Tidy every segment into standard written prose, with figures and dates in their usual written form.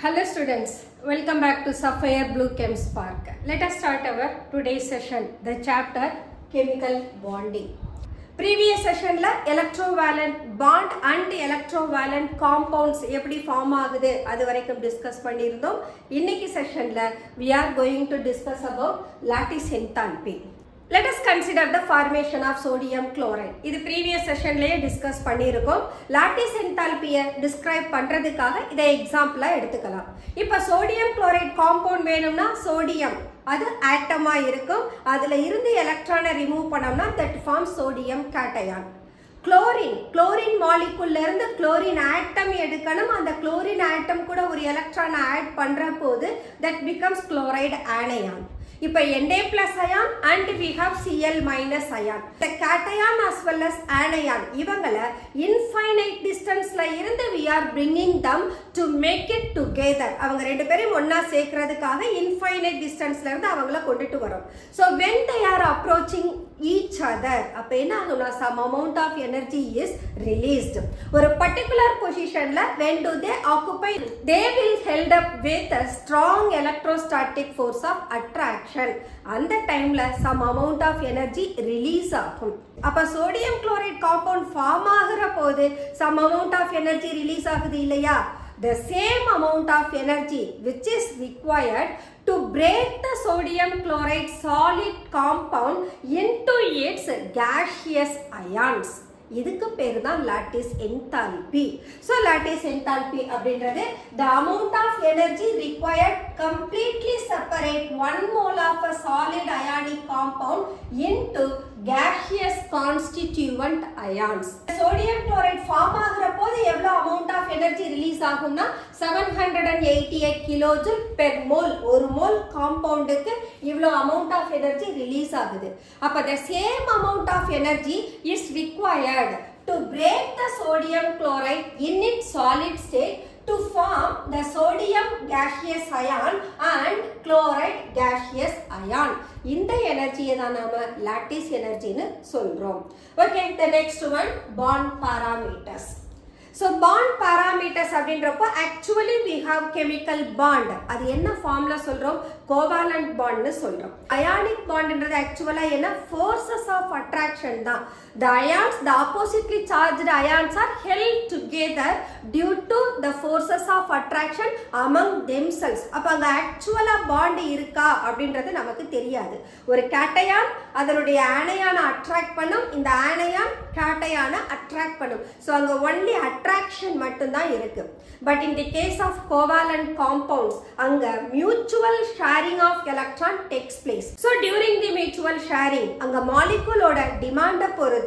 Hello students, welcome back to Sapphire Blue Chem Spark. Let us start our today's session, the chapter Chemical Bonding. Previous session la electrovalent bond and electrovalent compounds எப்படி form ஆகுது அது வரைக்கும் discuss பண்ணியிருந்தோம். இன்னைக்கு செஷன்ல we are going to discuss about lattice enthalpy. Let us consider the formation of sodium chloride. இது previous sessionலயே discuss பண்ணியிருக்கோம். lattice enthalpy-ய describe பண்றதுக்காக இதை எக்ஸாம்பிளா எடுத்துக்கலாம். இப்போ சோடியம் குளோரைட் காம்பவுண்ட் வேணும்னா சோடியம் அது ஆட்டமா இருக்கும். அதுல இருந்து எலக்ட்ரானை ரிமூவ் பண்ணோம்னா that forms sodium cation. Chlorine மாலிகுல்ல இருந்து குளோரின் ஆட்டம் எடுக்கணும். அந்த குளோரின் ஆட்டம் கூட ஒரு எலக்ட்ரானை ஆட் பண்ற போது that becomes chloride anion. இப்போ Na plus ion and we have Cl minus ion. The cation as well as anion இவங்களை infinite distanceல இருந்து we are bringing them to make it together. அவங்க ரெண்டு பேரும் ஒண்ணா சேர்க்கிறதுக்காக infinite distanceல இருந்து அவங்கள கொண்டுட்டு வரோம். So when they are approaching each other அப்ப என்ன ஆகும்னா some amount of energy is released. ஒரு particular positionல when do they occupy, they will held up with a strong electrostatic force of attraction. அந்த டைம்ல some amount of energy release ஆகும். அப்ப sodium chloride compound form ஆகுற போது some amount of energy release ஆகுது இல்லையா? The same amount of energy which is required to break the sodium chloride solid compound into its gaseous ions. இதுக்கு பேர் தான் lattice enthalpy. So lattice enthalpy அப்படின்றது the amount of energy required completely separate 1 mole of a solid ionic compound into gaseous constituent ions. Sodium chloride form ஆகுற போது எவ்வளவு amount of energy release ஆகும்னா 788 kilojoule per mole. ஒரு mole காம்பவுண்டுக்கு இவ்வளவு amount of energy release ஆகுது. அப்ப the same amount of energy is required to break the sodium chloride in its solid state to form the sodium gaseous ion and chloride gaseous ion. இந்த எனர்ஜியை தான் நாம lattice எனர்ஜின்னு சொல்றோம். Okay, the next one, bond parameters. So bond parameters அப்படின்றப்போ actually we have chemical bond. அது என்ன ஃபார்ம்ல சொல்றோம்? covalent bond னு சொல்றோம். ionic bondன்றது actually என்ன? forces of attraction தான். The ions, the oppositely charged ions are held together due to the forces of attraction among themselves. அப்ப அங்க actually bond இருக்கா அப்படின்றது நமக்கு தெரியாது. ஒரு cation அதனுடைய anion attract பண்ணும், இந்த anion cation attract பண்ணும். So அங்க only attraction மட்டும் தான் இருக்கு. But in the case of covalent compounds அங்க mutual sharing of electron takes place. So during the mutual sharing அங்க molecule ஓட demand பொறுத்து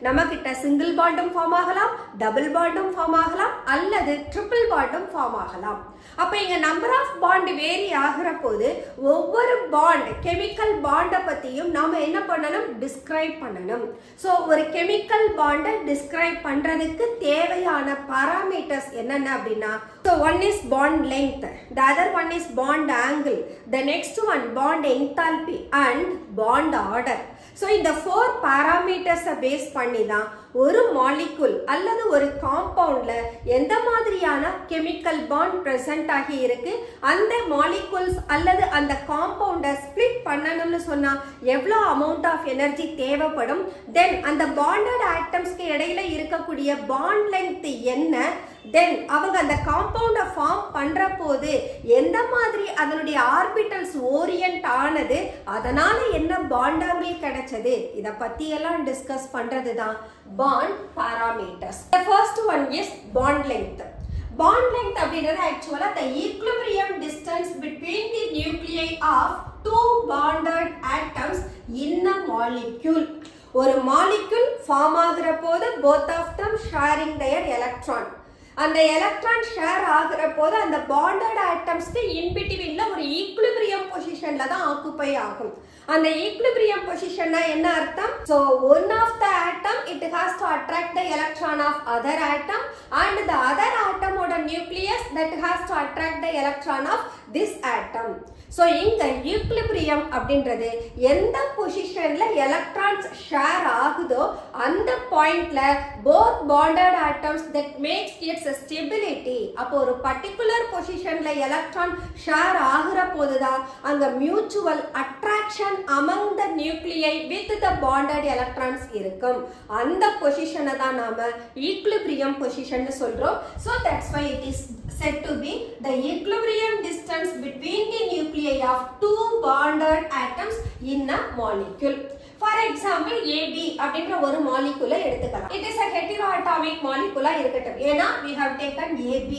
நமக்கிட்ட சிங்கிள் பாண்டும் ஃபார்ம் ஆகலாம், டபுள் பாண்டும் ஃபார்ம் ஆகலாம், அல்லது ட்ரிபிள் பாண்டும் ஃபார்ம் ஆகலாம். அப்ப இங்க நம்பர் ஆஃப் பாண்ட் வேரி ஆகிற போது ஒவ்வொரு பாண்ட் கெமிக்கல் பாண்டை பத்தியும் நாம என்ன பண்ணணும்? டிஸ்கிரைப் பண்ணணும். ஸோ ஒரு கெமிக்கல் பாண்டை டிஸ்கிரைப் பண்றதுக்கு தேவையான பாராமீட்டர்ஸ் என்னென்ன அப்படின்னா, so one is bond length, the other one is bond angle, the next one bond enthalpy and bond order. So இந்த 4 பாராமீட்டர்ஸை பேஸ் பண்ணி தான் ஒரு மாலிகுல் அல்லது ஒரு காம்பவுண்ட்ல எந்த மாதிரியான கெமிக்கல் பாண்ட் பிரசன்ட் ஆகி இருக்கு, அந்த மாலிகுல்ஸ் அல்லது அந்த காம்பவுண்டை ஸ்பிளிட் பண்ணணும்னு சொன்னா எவ்வளோ அமௌண்ட் ஆஃப் எனர்ஜி தேவைப்படும், தென் அந்த பாண்டட் ஆட்டம்ஸ்க்கு இடையில இருக்கக்கூடிய பாண்ட் லென்த் என்ன, தென் அவங்க அந்த காம்பவுண்டை ஃபார்ம் பண்ற போது எந்த மாதிரி அதனுடைய ஆர்பிட்டல்ஸ் ஓரியன்ட் ஆனது, அதனால என்ன பாண்ட் ஆங்கிள் கிடைச்சது, இத பத்தி எல்லாம் டிஸ்கஸ் பண்றது தான் bond parameters. The first one is bond length. Bond length அப்படின்றது actually the equilibrium distance between the nuclei of two bonded atoms in a molecule. ஒரு molecule ஃபார்ம் ஆகுற போது both of them sharing their electron. அந்த electron share ஆகுற போது அந்த bonded ஆட்டம்ஸ்க்கு இன் பிட்வீன்ல ஒரு equilibrium பொசிஷன்ல தான் ஆக்குபை ஆகும். அந்த ஈக்குலிபிரியம் பொசிஷன்னா என்ன அர்த்தம்? So one of the atom it has to attract the electron of other atom and the other atom ஓட nucleus that has to attract the electron of this atom. So இங்க equilibrium அப்படின்றது எந்த பொசிஷன்ல electrons share ஆகுதோ அந்த பாயிண்ட்ல both bonded atoms that makes its stability. அப்போ ஒரு பர்டிகுலர் பொசிஷன்ல எலக்ட்ரான் ஷேர் ஆகுற போதுதான் அங்க mutual attraction among the nuclei with the bonded electrons இருக்கும். அந்த பொசிஷனை தான் நாம ஈக்லிபிரியம் பொசிஷன் சொல்றோம். So that's why it is said to be the equilibrium distance between the nuclei of two bonded atoms in a molecule. For example, AB அப்படின்ற ஒரு மாலிகுலை எடுத்துக்கலாம். It is a heteroatomic molecule இருக்கட்டும். ஏனா we have taken AB.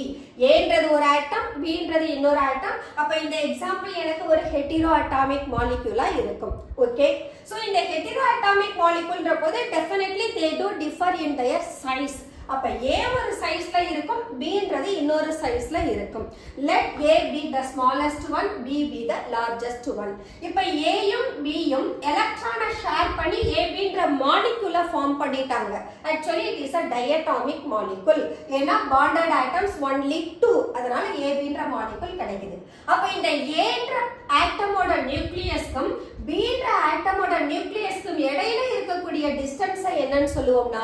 Aன்றது ஒரு ஆட்டம், Bன்றது இன்னொரு ஆட்டம். அப்ப இந்த example எனக்கு ஒரு heteroatomic molecule இருக்கும். Okay? So இந்த heteroatomic moleculeன்ற போது definitely they do differ in their size. அப்ப A ஒரு சைஸ்ல இருக்கும், Bன்றது இன்னொரு சைஸ்ல இருக்கும். Let A be the smallest one, B be the largest one. இப்ப Aயும் Bயும் எலக்ட்ரானை ஷேர் பண்ணி ABன்ற மாலிகுலை ஃபார்ம் பண்ணிட்டாங்க. Actually it is a diatomic molecule. ஏனா bonded atoms only 2. அதனால ABன்ற மாலிகுல் கிடைக்குது. அப்ப இந்த Aன்ற ஆட்டமோட நியூக்ளியஸ்க்கும் Bன்ற ஆட்டமோட நியூக்ளியஸ்க்கும் இடையில இருக்கக்கூடிய டிஸ்டன்ஸை என்னன்னு சொல்லுவோம்னா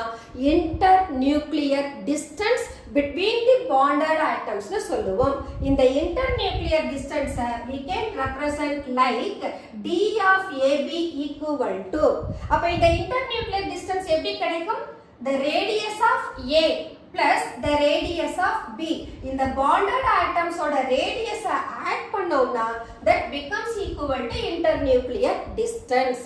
inter nuclear distance between the bonded atoms னு சொல்லுவோம். இந்த இன்டர் நியூக்ளியர் டிஸ்டன்ஸை we can represent like d of AB equal to. அப்ப இந்த இன்டர் நியூக்ளியர் டிஸ்டன்ஸ் எப்படி கிடைக்கும்? The radius of A plus the radius of B. இந்த bonded atoms ஓட radius add பண்ணோம்னா that becomes equal to internuclear distance.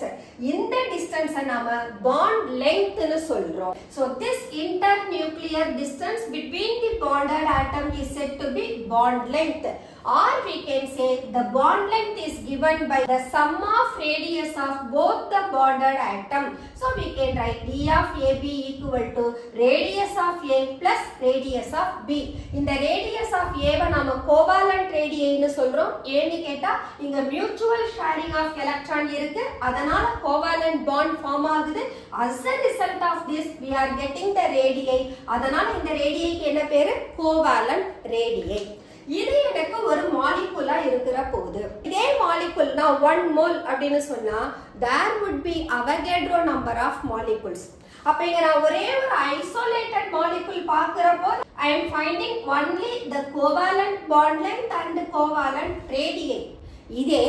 இந்த distance நாம bond length னு சொல்றோம். So this internuclear distance between the bonded atom is said to be bond length. Or we can say the bond length is given by the sum of radius of both the bonded atom. So we can write d of AB equal to radius of A plus radius of B. இந்த radius of A வை நாம covalent radii னு சொல்றோம். ஏன்னு கேட்டா இங்க mutual sharing of electron இருக்கு, அதனால covalent bond form ஆகுது. As a result of this we are getting the radii. அதனால இந்த radii-க்கு என்ன பேரு? covalent radii. இது எனக்கு ஒரு மாலிகுலா இருக்கிற போது இதே மாலிகுல் நான் 1 mole அப்படினு சொன்னா there would be Avogadro number of molecules. அப்ப இங்க நான் ஒரே ஒரு isolated molecule பார்க்கறப்போ I am finding only the covalent bond length and covalent radii. இதே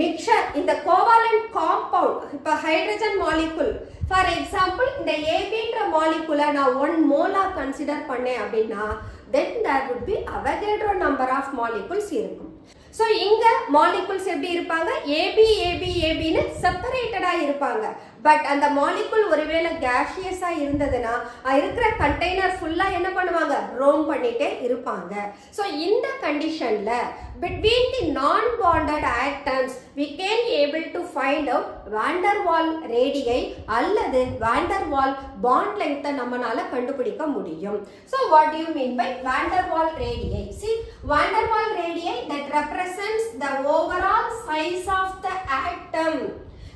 mixture இந்த covalent compound இப்ப ஹைட்ரஜன் மாலிகுல் for example இந்த ABன்ற மாலிகுலை நான் 1 mole கன்சிடர் பண்ணேன் அப்படினா then there would be Avogadro number of molecules இருக்கும். So இங்க molecules எப்படி இருப்பாங்க? AB AB AB னு செப்பரேட்டடா இருப்பாங்க. பட் அந்த மாலிகுல் ஒருவேளை gaseous-ஆ இருந்ததுனா இருக்கிற கண்டெய்னர் ஃபுல்லா என்ன பண்ணுவாங்க? ரோம் பண்ணிட்டே இருப்பாங்க. So இந்த கண்டிஷன்ல between the non bonded atoms we can able to find out van der Waal radii அல்லது van der Waal bond length நம்மனால கண்டுபிடிக்க முடியும். So what do you mean by van der Waal radii? See, van der Waal radii that represents the overall size of the atom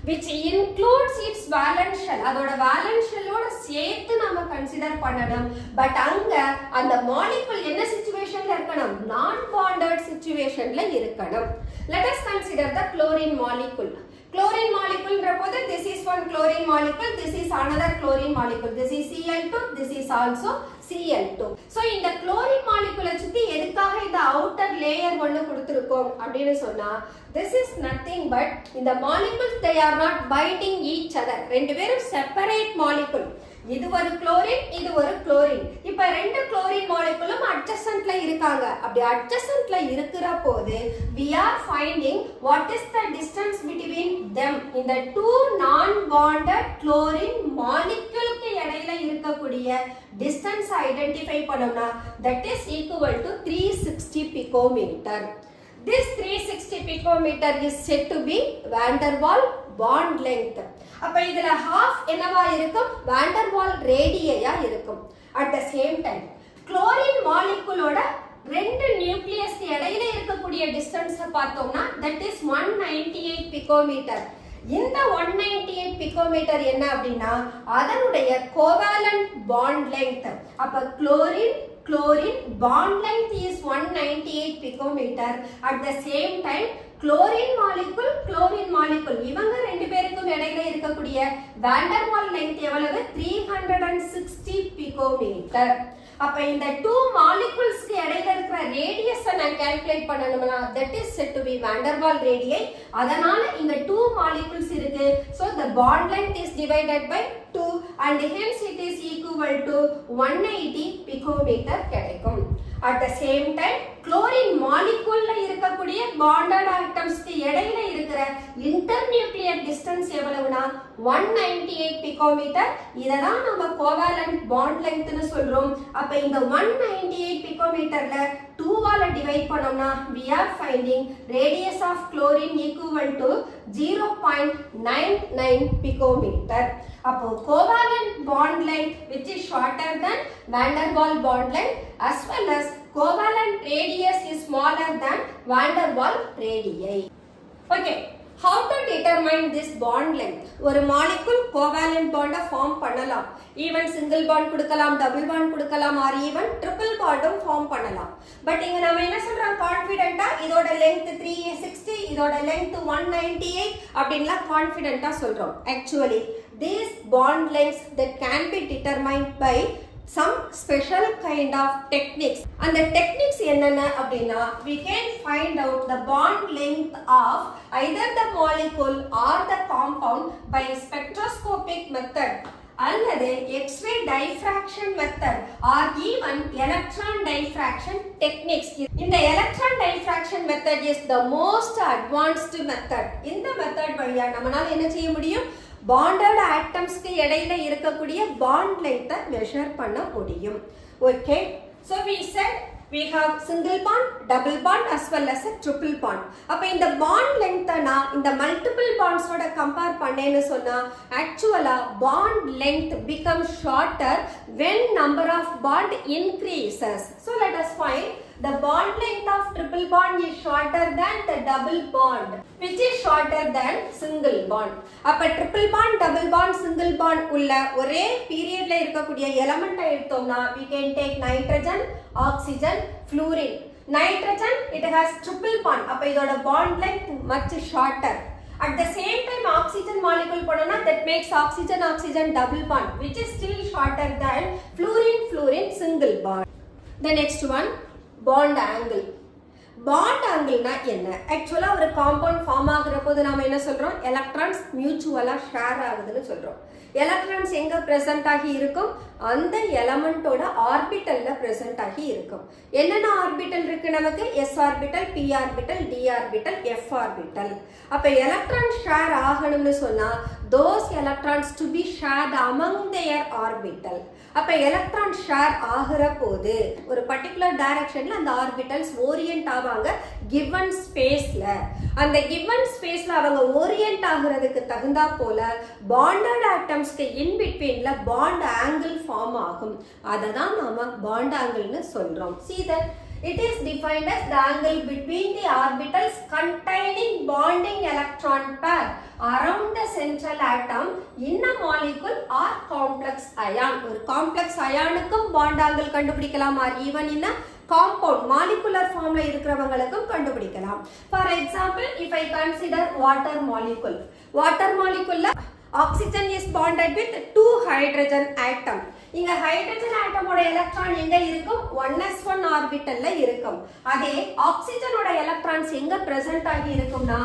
which includes its valence shell. அதோட valence shell ஓட சேர்த்து நாம consider பண்ணணும். But அங்க அந்த molecule என்ன சிச்சுவேஷன்ல இருக்கணும்? non bonded situationல இருக்கணும். Let us consider the chlorine molecule. Chlorine molecule போது this is one chlorine molecule, this is another chlorine molecule, this is Cl2, this is also Cl2. So இந்த chlorine molecule சுத்தி எதுக்காக இந்த outer layer ஒன்னு கொடுத்திருக்கோம் அப்படினு சொன்னா this is nothing but இந்த molecules they are not binding each other. ரெண்டு பேரும் separate molecule. இது ஒரு chlorine, இது ஒரு chlorine. இப்ப ரெண்டு chlorine moleculeம் adjacentல இருக்காங்க. அப்படி adjacentல இருக்கிற போது we are finding what is the distance between them. இந்த two non bonded chlorine moleculeக்கு இடையில இருக்கக்கூடிய distance identify பண்ணோம்னா that is equal to 360 picometer. This 360 picometer is said to be van der Waal bond length. அப்ப இதுல half என்னவா இருக்கும்? van der Waal radii-ஆ இருக்கும். At the same time chlorine molecule ஓட ரெண்டு நியூக்ளியஸ்க்கு இடையில இருக்கக்கூடிய டிஸ்டன்ஸ் பார்த்தோம்னா that is 198 picometer. இந்த 198 picometer என்ன அப்படினா அதனுடைய covalent bond length. அப்ப chlorine bond length is 198 picometer. At the same time chlorine molecule இவங்க ரெண்டு பேருக்கும் இடையில இருக்கக்கூடிய van der Waal length எவ்வளவு? 360 picometer. அப்ப இந்த two moleculesக்கு இடையில இருக்கிற ரேடியஸை நான் கால்குலேட் பண்ணணும்னா that is said to be van der Waals radii. அதனால இங்க two molecules இருக்கு. So the bond length is divided by 2 and hence it is equal to 180 picometer கிடைக்கும். At the same time chlorine molecule இருக்கக்கூடிய bonded atoms-க்கு இடையில இருக்கிற internuclear distance எவ்வளவுனா 198 picometer. இததான் நம்ம covalent bond length னு சொல்றோம். அப்ப இந்த 198 picometerல 2 ஆல டிவைட் பண்ணோம்னா we are finding radius of chlorine equal to 0.99 picometer. அப்போ covalent bond length which is shorter than van der Waals bond length as well as covalent radius is smaller than van der Waals radii. Okay, how to determine this bond length? ஒரு molecule covalent bond form பண்ணலாம். even single bond கொடுக்கலாம், double bond கொடுக்கலாம், or even triple bond form பண்ணலாம். But இங்க நாம என்ன சொல்றோம், கான்ஃபிடென்ட்டா இதோட length 360, இதோட length 198 அப்படின்லாம் கான்ஃபிடென்ட்டா சொல்றோம். Actually these bond lengths that can be determined by some special kind of techniques. And the techniques என்னென்ன அப்படின்னா we can find out the bond length of either the molecule or the compound by spectroscopic method அல்லது X-ray diffraction method or even electron diffraction techniques. இந்த electron diffraction method is the most advanced method. இந்த method வழியா நம்மளால என்ன செய்ய முடியும், bonded atoms-க்கு இடையில இருக்கக்கூடிய bond length measure பண்ண முடியும். Okay, so we said we have single bond, double bond as well as a triple bond. அப்ப இந்த bond length நான் இந்த multiple bonds ஓட compare பண்ணேன்னு சொன்னா actually bond length becomes shorter when number of bond increases. So let us find the bond length of triple bond is shorter than the double bond which is shorter than single bond. அப்ப triple bond, double bond, single bond உள்ள ஒரே பீரியட்ல இருக்கக்கூடிய element எடுத்தோம்னா we can take nitrogen, oxygen, fluorine. Nitrogen it has triple bond. அப்ப இதோட bond length much shorter. At the same time oxygen molecule போனோம்னா that makes oxygen oxygen double bond which is still shorter than fluorine fluorine single bond. The next one, bond angle. bond angle na enna, actually ஒரு compound form ஆகுற போது நாம என்ன சொல்றோம், electrons mutually share ஆகுதுன்னு சொல்றோம். electrons எங்க present ஆகி இருக்கும், அந்த element ஓட orbital ல present ஆகி இருக்கும். என்னென்ன orbital இருக்கு நமக்கு, s orbital, p orbital, d orbital, f orbital. அப்ப electron share ஆகணும்னு சொன்னா those electrons to be shared among their orbital. அப்ப electron share ஆகுற போது ஒரு particular directionல அந்த orbitals orient ஆவாங்க given spaceல. அந்த given spaceல அவங்க orient ஆகுறதுக்கு தகுந்தா போல bonded atomsக்கு in betweenல bond angle form ஆகும். அததான் நாம bond angleன்னு சொல்றோம். See that it is defined as the angle between the orbitals containing bonding electron pair around the central atom in a molecule or complex ion. ஒரு complex ion-க்கும் bond angle கண்டுபிடிக்கலாம், or even in a compound molecular form ல இருக்கிறவங்களுக்கும் கண்டுபிடிக்கலாம். For example, if I consider water molecule. Water molecule ல oxygen is bonded with 2 hydrogen atom. இங்க hydrogen atom ஓட electron எங்க இருக்கும், 1s1 orbital ல இருக்கும். அதே oxygen ஓட electrons எங்க present ஆகி இருக்கும்னா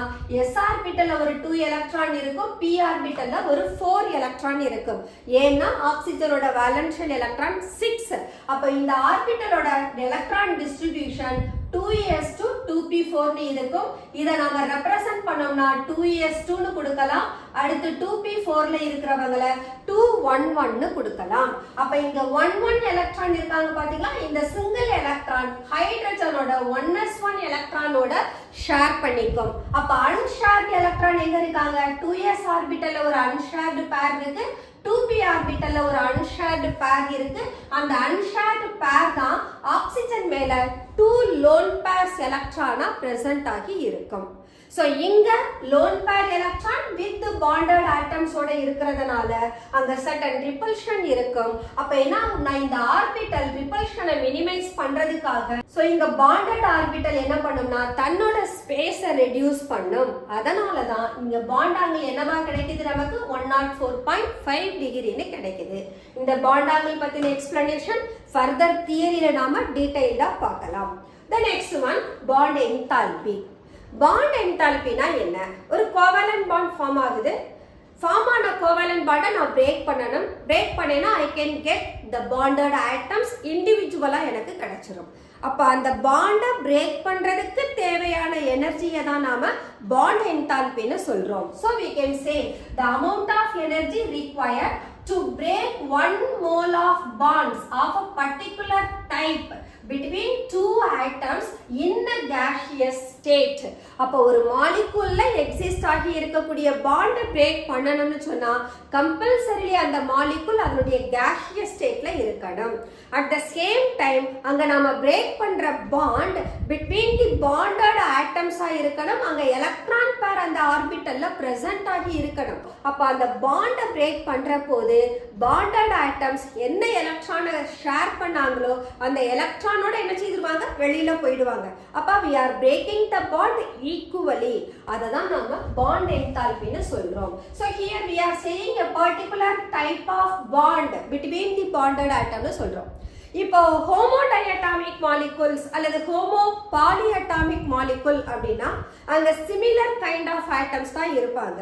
s orbital ல ஒரு 2 electron இருக்கும், p orbital ல ஒரு 4 electron இருக்கும். ஏன்னா oxygen ஓட valential electron 6. அப்ப இந்த orbital ஓட electron distribution 2s to 2p4 னு இருக்கும். இத நாம ரெப்ரசன்ட் பண்ணோம்னா 2s2 னு கொடுக்கலாம். அடுத்து 2p4 ல இருக்கிறவங்கள 211 னு கொடுக்கலாம். அப்ப இங்க 11 எலக்ட்ரான் இருக்காங்க பாத்தீங்களா, இந்த சிங்கிள் எலக்ட்ரான் ஹைட்ரஜனோட 1s1 எலக்ட்ரானோட ஷேர் பண்ணிக்கும். அப்ப அன்ஷேர்ட் எலக்ட்ரான் எங்க இருக்காங்க, 2s ஆர்பிட்டல்ல ஒரு அன்ஷேர்ட் பேர் இருக்கு, 2p ஆர்பிட்டல்ல ஒரு அன்ஷேர்ட் பேர் இருக்கு. அந்த அன்ஷேர்ட் பேர் தான் ஆக்சிஜன் மேல 2 lone pairs எலக்ட்ரானா பிரசன்ட் ஆகி இருக்கும். So இங்க lone pair electron with bonded atoms ஓட இருக்கிறதுனால அங்க certain repulsion இருக்கும். அப்ப என்ன நான் இந்த orbital repulsion minimize பண்றதுக்காக so இங்க bonded orbital என்ன பண்ணும்னா தன்னோட space reduce பண்ணும். அதனால தான் இங்க bond angle என்னவா கிடைக்குது நமக்கு 104.5 டிகிரின்னு கிடைக்குது. இந்த பாண்ட் ஆங்கிள் பத்தின எக்ஸ்பிளனேஷன் ஃபர்தர் தியரியில நாம டீடைலா பார்க்கலாம். The next one, bond enthalpy. Bond enthalpyனா என்ன? ஒரு covalent bond ஃபார்ம் ஆகுது. ஃபார்ம் ஆன கோவேலன்ட் பாண்டை நான் பிரேக் பண்ணணும். பிரேக் பண்ணேன்னா I can get the bonded atoms இண்டிவிஜுவலா எனக்கு கிடைச்சிரும். அப்ப அந்த பாண்டை பிரேக் பண்றதுக்கு தேவையான எனர்ஜியை தான் நாம பாண்ட் என்தால்பின்னு சொல்றோம். So we can say the amount of energy required to break 1 mole of bonds of a particular type between two atoms in a gaseous state. அப்போ ஒரு மாலிக்யூல்ல எக்ஸிஸ்ட் ஆகி இருக்கக்கூடிய பாண்ட் பிரேக் பண்ணணும்னு சொன்னா கம்பல்சரிலி அந்த மாலிக்யூல் அதனுடைய gaseous ஸ்டேட்ல இருக்கணும். அட் த சேம் டைம் அங்க நாம பிரேக் பண்ற bond between the bonded atoms ஆ இருக்கணும். அங்க எலக்ட்ரான் பேர் அந்த ஆர்பிட்டல்ல பிரசன்ட் ஆகி இருக்கணும். அப்ப அந்த பாண்ட பிரேக் பண்ற போது bonded atoms என்ன எலக்ட்ரானை ஷேர் பண்ணாங்களோ அந்த எலக்ட்ரானோட என்ன செய்திருவாங்க, வெளியில போயிடுவாங்க. அப்ப we are breaking the bond equally. அததான் நாம bond enthalpy-னு சொல்றோம். So here we are saying a particular type of bond between the bonded atom-னு சொல்றோம். இப்போ ஹோமோ டயட்டாமிக் மாலிகுல்ஸ் அல்லது ஹோமோ பாலிஅட்டாமிக் மாலிகுல் அப்படின்னா அங்க சிமிலர் கைண்ட் ஆஃப் ஆட்டம்ஸ் தான் இருப்பாங்க.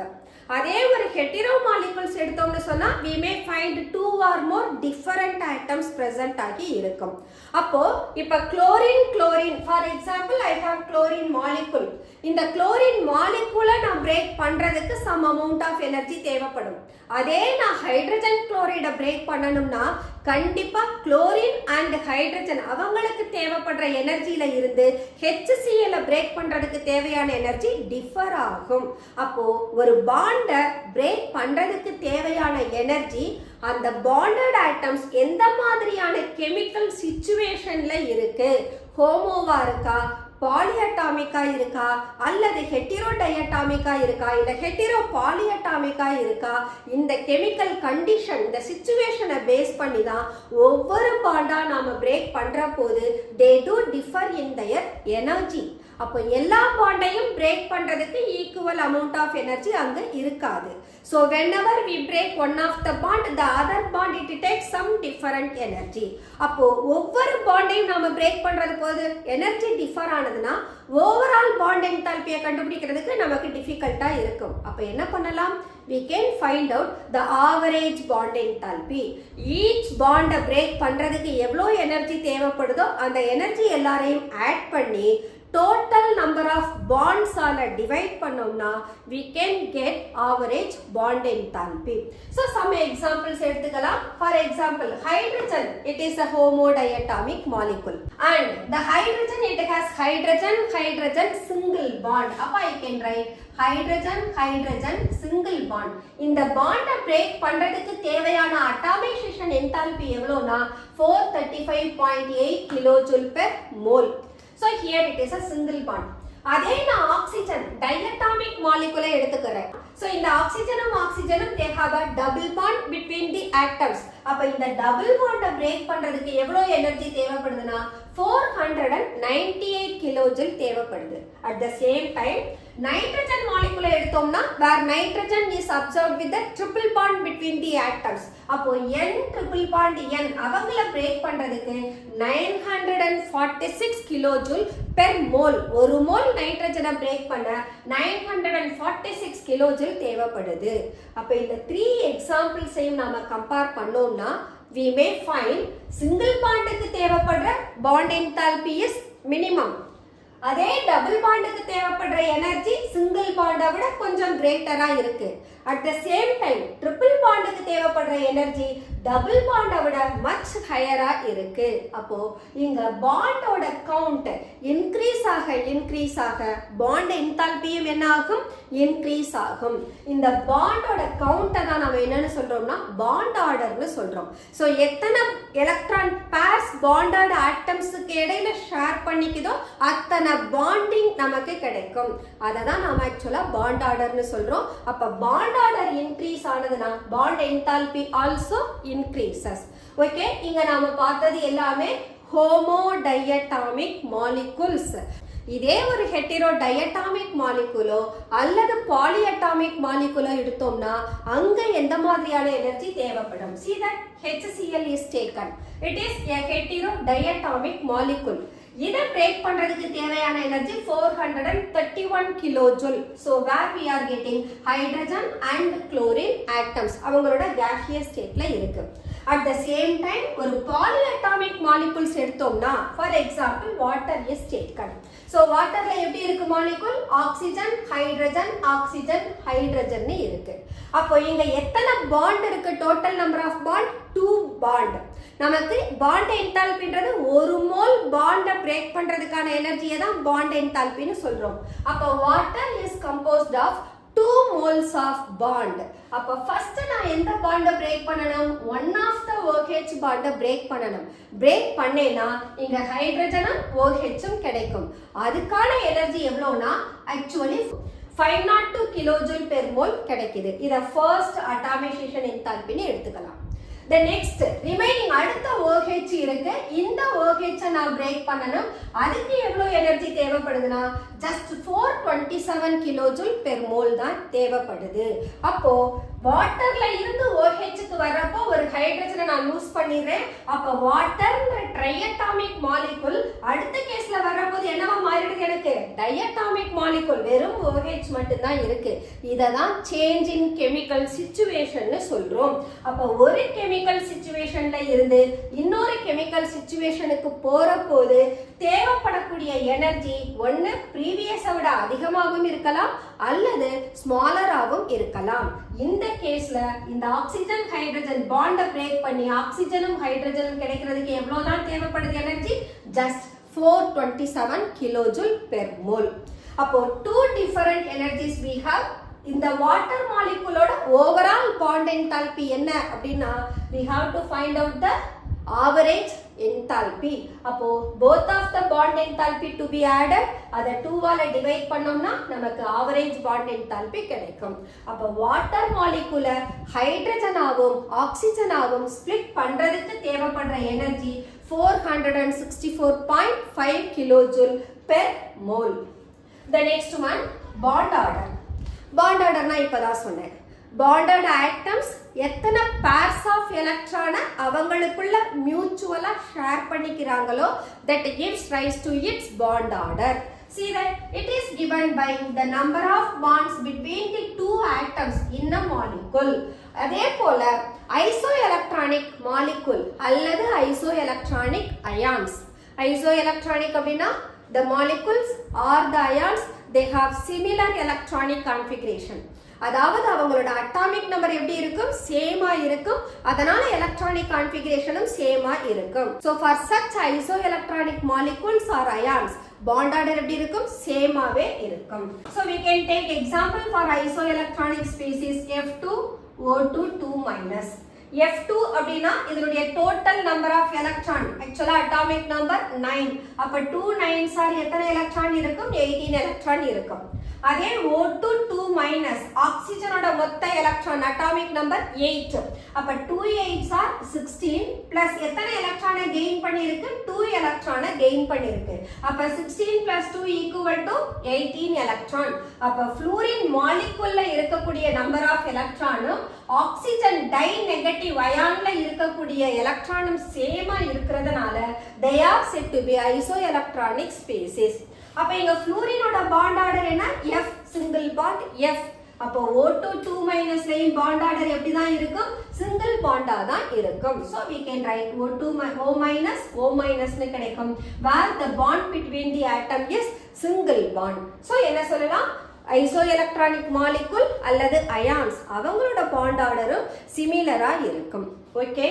அதே ஒரு ஹெட்டிரோ மாலிகுல்ஸ் எடுத்தோம்னு சொன்னா we may find 2 or more different atoms present ஆகி இருக்கும். அப்போ இப்ப chlorine for example I have chlorine molecule. இந்த குளோரின் மாலிகுலை நான் பிரேக் பண்றதுக்கு some amount of energy தேவைப்படும். அதே நான் ஹைட்ரஜன் குளோரைடை பிரேக் பண்ணணும்னா கண்டிப்பா குளோரின் அண்ட் ஹைட்ரஜன் அவங்களுக்கு தேவைப்படுற எனர்ஜியில இருந்து HCl பிரேக் பண்றதுக்கு தேவையான எனர்ஜி டிஃபர் ஆகும். அப்போ ஒரு பாண்டை பிரேக் பண்றதுக்கு தேவையான எனர்ஜி அந்த பாண்டட் ஆட்டம்ஸ் எந்த மாதிரியான கெமிக்கல் சிச்சுவேஷன்ல இருக்கு, ஹோமோவா இருக்கா, பாலிஅட்டாமிக்கா இருக்கா அல்லது ஹெட்டிரோ டயட்டாமிக்கா இருக்கா இல்ல ஹெட்டிரோ பாலிஅட்டாமிக்கா இருக்கா, இந்த கெமிக்கல் கண்டிஷன் இந்த சிச்சுவேஷனை பேஸ் பண்ணி தான் ஒவ்வொரு பாண்டா நாம பிரேக் பண்ற போது they do differ in their energy. அப்போ எல்லா பாண்டையும் பிரேக் பண்றதுக்கு ஈக்குவல் அமௌண்ட் ஆஃப் எனர்ஜி அங்க இருக்காது. So whenever we break one of the bond, the other bond it takes some different energy. அப்போ ஒவ்வொரு பாண்டையும் நாம பிரேக் பண்றது போது எனர்ஜி டிஃபர் ஆனதுன்னா ஓவரால் பாண்ட் என்தால்பியை கண்டுபிடிக்கிறதுக்கு நமக்கு டிஃபிகல்ட்டா இருக்கும். அப்ப என்ன பண்ணலாம், we can find out the average bond enthalpy. each bond break பண்றதுக்கு எவ்வளவு எனர்ஜி தேவைப்படுதோ அந்த எனர்ஜி எல்லாரையும் ஆட் பண்ணி total number of bonds ஆல டிவைட் பண்ணோம்னா we can get average bond enthalpy. So some examples எடுத்துக்கலாம். For example, hydrogen, it is a homodiatomic molecule and the hydrogen it has hydrogen single bond. அப்ப I can write hydrogen single bond. இந்த bond break பண்றதுக்கு தேவையான atomization enthalpy எவ்வளவுனா 435.8 kilojoule per mole. So here it is a single bond. அதே நான் oxygen diatomic மாலிகுலை எடுத்துக்கிறேன். So இந்த ஆக்சிஜனும் they have a double bond between the atoms. அப்ப இந்த double பாண்டை break பண்றதுக்கு எவ்வளவு எனர்ஜி தேவைப்படுதுன்னா 498 கிலோஜூல் தேவைப்படுது. At the same time nitrogen மாலிகுலை எடுத்தோம்னா where nitrogen is observed with the triple bond between the atoms. அப்போ n triple bond n அவங்கள பிரேக் பண்றதுக்கு 946 கிலோஜூல் பெர் மோல். ஒரு மோல் நைட்ரஜனை பிரேக் பண்ண 946 கிலோஜூல் தேவைப்படுது. அப்ப இந்த 3 எக்ஸாம்பிள்ஸையும் நாம கம்பேர் பண்ணோம்னா we may find single bondக்கு தேவைப்படுற bond enthalpy is minimum. அதே டபுள் பாண்டுக்கு தேவைப்படுற எனர்ஜி சிங்கிள் பாண்டை விட கொஞ்சம் கிரேட்டரா இருக்கு. At the same time triple பாண்டுக்கு தேவைப்படுற எனர்ஜி டபுள் பாண்டை விட மச் ஹையரா இருக்கு. அப்போ இங்க பாண்டோட கவுண்ட் இன்க்ரீஸ் ஆக பாண்ட் என்தால்பியும் என்ன ஆகும், இன்க்ரீஸ் ஆகும். இந்த பாண்டோட கவுண்டை தான் நம்ம என்னன்னு சொல்றோம்னா பாண்ட் ஆர்டர்னு சொல்றோம். ஸோ எத்தனை எலக்ட்ரான் பேர்ஸ் பாண்டட் ஆட்டம்ஸுக்கு இடையில ஷேர் பண்ணிக்குதோ அத்தனை பாண்டிங் நமக்கு கிடைக்கும். அதை தான் நாம ஆக்சுவலா பாண்ட் ஆர்டர்னு சொல்றோம். அப்ப பாண்ட் ஆர்டர் இன்க்ரீஸ் ஆனதுன்னா bond enthalpy also increases. Okay, இங்க நாம பார்த்தது எல்லாமே ஹோமோடையட்டாமிக் மாலிகுல்ஸ். இதே ஒரு ஹெட்டிரோ டயட்டாமிக் மாலிகுலோ அல்லது பாலிஅட்டாமிக் மாலிகுலோ எடுத்தோம்னா அங்க எந்த மாதிரியான எனர்ஜி தேவைப்படும்? See that HCl is taken. It is a hetero diatomic molecule. இதை பிரேக் பண்றதுக்கு தேவையான energy 431 kilojoule. So where we are getting hydrogen and chlorine atoms அவங்களோட gaseous stateல இருக்கு. At the same time ஒரு polyatomic molecules எடுத்தோம்னா for example water is taken. So waterல எப்படி இருக்கு molecule? Oxygen, hydrogen, oxygen, hydrogen னு இருக்கு. அப்போ இங்க எத்தனை பாண்ட் இருக்கு? Total number of bond 2 bond. நமக்கு பாண்ட் என்தால்பின்றது ஒரு மோல் பாண்ட பிரேக் பண்றதுக்கான எனர்ஜியை தான் பாண்ட் என்தால்பின்னு சொல்றோம். அப்போ water is composed of 2 moles of bond. அப்ப ஃபர்ஸ்ட் நான் எந்த பாண்ட பிரேக் பண்ணனும்? one of the OH பாண்ட பிரேக் பண்ணனும். பிரேக் பண்ணேனா இங்க ஹைட்ரஜனும் OHம் கிடைக்கும். அதுக்கான எனர்ஜி எவ்வளவுனா actually 502 கிலோஜூல் பெர் மோல் கிடைக்குது. இத ஃபர்ஸ்ட் அட்டாமைசேஷன் என்தால்பின்னு எடுத்துக்கலாம். The next remaining அடுத்த OH இருக்கு. இந்த OH நான் பிரேக் பண்ணனும். அதுக்கு எவ்வளவு எனர்ஜி தேவைப்படுதுனா just 427 கிலோஜூல் பெர் மோல் தான் தேவைப்படுது. அப்போ வாட்டர்ல இருந்து OHக்கு வரப்போ ஒரு ஹைட்ரஜனை நான் லூஸ் பண்ணிடுறேன். அப்போ வாட்டர்ன்ற ட்ரைஅட்டாமிக் மாலிகுல் அடுத்த கேஸ்ல வரப்போது என்னவா மாறிடுது? எனக்கு டயட்டாமிக் மாலிகுல் வெறும் OH மட்டும் தான் இருக்கு. இததான் சேஞ்ச் இன் கெமிக்கல் சிச்சுவேஷன்னு சொல்றோம். அப்போ ஒரு கெமிக்கல் சிச்சுவேஷன்ல இருந்து இன்னொரு கெமிக்கல் சிச்சுவேஷனுக்கு போற போது தேவைப்படக்கூடிய எனர்ஜி ஒன்னு ப்ரீவியஸை விட அதிகமாகவும் இருக்கலாம் அல்லது ஸ்மாலராகவும் இருக்கலாம். இந்த கேஸ்ல இந்த ஆக்சிஜன் ஹைட்ரஜன் பாண்ட பிரேக் பண்ணி ஆக்சிஜனும் ஹைட்ரஜனும் கிடைக்கிறதுக்கு எவ்வளவுதான் தேவைப்படுது energy? Just 427 kilojoule per mole. அப்போ 2 different energies we have. இந்த வாட்டர் மாலிகுலோட ஓவரால் பாண்ட் என்தால்பி என்ன அப்படின்னா we have to find out the average enthalpy. அப்போ both of the bond enthalpy to be added அத 2 ஆல டிவைட் பண்ணோம்னா நமக்கு average bond enthalpy கிடைக்கும். அப்போ வாட்டர் மாலிகுல ஹைட்ரஜனாவும் ஆக்சிஜனாவும் ஸ்ப்ளிட் பண்றதுக்கு தேவைப்படுற energy 464.5 kilojoule per mole. The next one bond order. bond order நான் இப்பதான் சொன்னேன். bonded atoms எத்தனை pairs of electron அவங்களுக்குள்ள மியூச்சுவலா share பண்ணிக்கிறாங்களோ that gives rise to its bond order. See that it is given by the number of bonds between the two atoms in a molecule. அதே போல isoelectronic molecule அல்லது isoelectronic ions. isoelectronic அப்படின்னா the molecules or the ions they have similar electronic configuration. அதாவது அவங்களோட atomic number எப்படி இருக்கும்? சேமா இருக்கும். அதனால எலக்ட்ரானிக் கான்ஃபிகரேஷனும் சேமா இருக்கும். So for such isoelectronic molecules or ions bond order எப்படி இருக்கும்? சேமாவே இருக்கும். So we can take example for isoelectronic species F2O2 2-. F2 அப்படினா இதனுடைய total number of electron actually atomic number 9. அப்ப 2 9s are எத்தனை எலக்ட்ரான் இருக்கும்? 18 எலக்ட்ரான் இருக்கும். அதே O2 2- ஆக்சிஜனோட மொத்த எலக்ட்ரான் அட்டாமிக் நம்பர் 8. அப்ப 2 8s are 16 பிளஸ் எத்தனை எலக்ட்ரானை கெயின் பண்ணிருக்கு? 2 எலக்ட்ரானை கெயின் பண்ணிருக்கு. அப்ப 16 plus 2 equal to 18 எலக்ட்ரான். அப்ப ஃப்ளூரின் மாலிகுல்ல இருக்கக்கூடிய நம்பர் ஆஃப் எலக்ட்ரானும் ஆக்சிஜன் டை நெகட்டிவ் அயான்ல இருக்கக்கூடிய எலக்ட்ரானும் சேமா இருக்கிறதுனால they are said to be isoelectronic species. அப்ப இங்க ஃப்ளூரினோட பாண்ட் ஆர்டர் என்ன? F single bond F. அப்போ O2 2- லைன் பாண்ட் ஆர்டர் எப்படி தான் இருக்கும்? சிங்கிள் பாண்டா தான் இருக்கும். So we can write O2 O- னு கிடைக்கும். Where the bond between the atom is single bond. So என்ன சொல்லலாம்? ஐசோஎலக்ட்ரானிக் மாலிகுல் அல்லது அயான்ஸ் அவங்களோட பாண்ட் ஆர்டரும் சிமிலரா இருக்கும். ஓகே,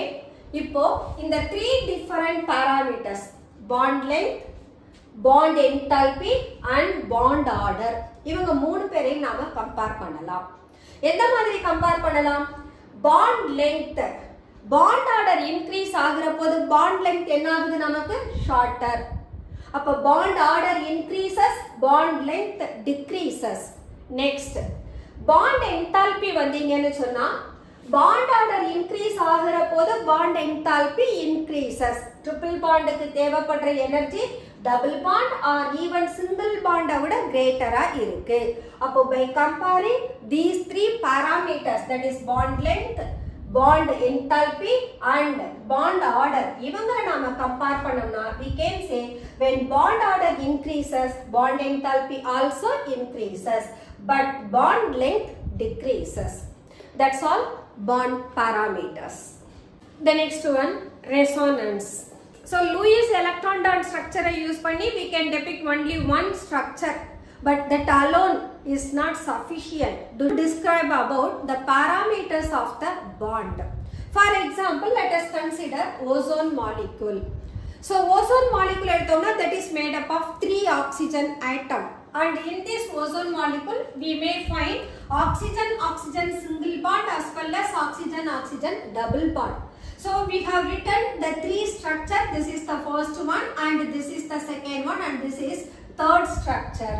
இப்போ இந்த 3 different parameters bond length, bond enthalpy and bond order இவங்க மூணு பேரையும் நாம கம்பேர் பண்ணலாம். எந்த மாதிரி கம்பேர் பண்ணலாம்? bond length bond order increase ஆகுற போது bond length என்ன ஆகுது? நமக்கு shorter. அப்ப bond order increases, bond length decreases. Next bond enthalpy வந்தீங்கன்னு சொன்னா bond order increase ஆகுற போது bond enthalpy increases. ட்ரிபிள் பாண்டுக்கு தேவைப்படுற energy double bond or even single bond விட greater-ஆ இருக்கு. அப்போ by comparing these three parameters, that is bond length, bond enthalpy and bond order, இவங்களை நாம compare பண்ணோம்னா we can say when bond order increases, bond enthalpy also increases, but bond length decreases. That's all bond parameters. The next one, resonance. So Lewis electron dot structure use பண்ணி we can depict only one structure, but that alone is not sufficient to describe about the parameters of the bond. For example, let us consider ozone molecule. So ozone molecule எடுத்தோம்னா that is made up of 3 oxygen atom, and in this ozone molecule we may find oxygen oxygen single bond as well as oxygen oxygen double bond. So we have written the 3 structure. This is the first one and this is the second one and this is third structure.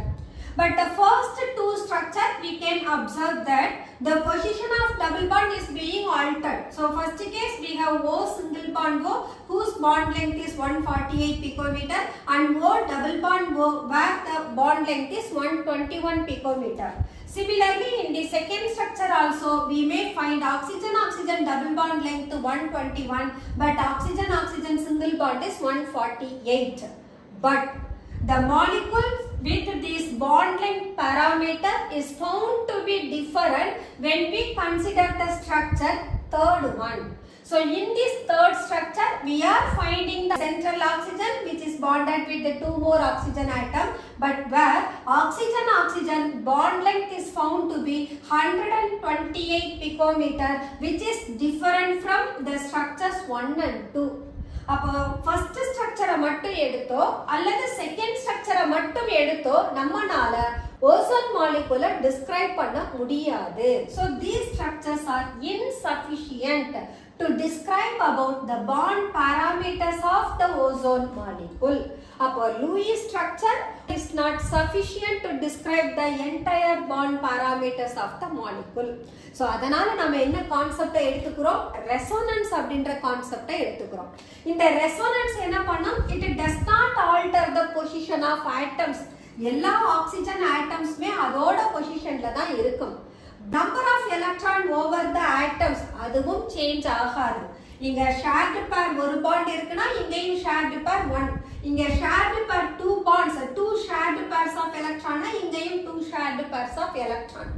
But the first 2 structure we can observe that the position of double bond is being altered. So first case we have O single bond O whose bond length is 148 picometer and O double bond O where the bond length is 121 picometer. Similarly, in the second structure also we may find oxygen oxygen double bond length 121 but oxygen oxygen single bond is 148. But the molecules with this bond length parameter is found to be different when we consider the structure third one. So in this third structure we are finding the central oxygen which is bonded with the 2 more oxygen atom, but where oxygen oxygen bond length is found to be 128 picometer, which is different from the structures 1 and 2. அப்போ first ஸ்ட்ரக்சரை மட்டும் எடுத்தோ அல்லது second ஸ்ட்ரக்சரை மட்டும் எடுத்தோ நம்மனால ozone மாலிகுலை describe பண்ண முடியாது. So these structures are insufficient to describe about the bond parameters of the ozone molecule. அப்போ Lewis structure is not sufficient to describe the entire bond parameters of the molecule. So அதனால நம்ம என்ன கான்செப்டை எடுத்துக்கிறோம், resonance அப்படின்ற கான்செப்டை எடுத்துக்கிறோம். இந்த ரெசோனன்ஸ் என்ன பண்ணும், it does not alter the position of atoms. எல்லா ஆக்சிஜன் ஆட்டம்ஸ்மே அதோட பொசிஷன்ல தான் இருக்கும். Number of electron over the atoms அதுவும் சேஞ்ச் ஆகாது. இங்க ஷேர்டு பேர் ஒரு பாண்ட் இருக்குன்னா இங்கேயும் ஷேர்டு பேர் 1, இங்க shared pair 2 bonds 2 shared pairs of electron, இங்கேயும் 2 shared pairs of electron.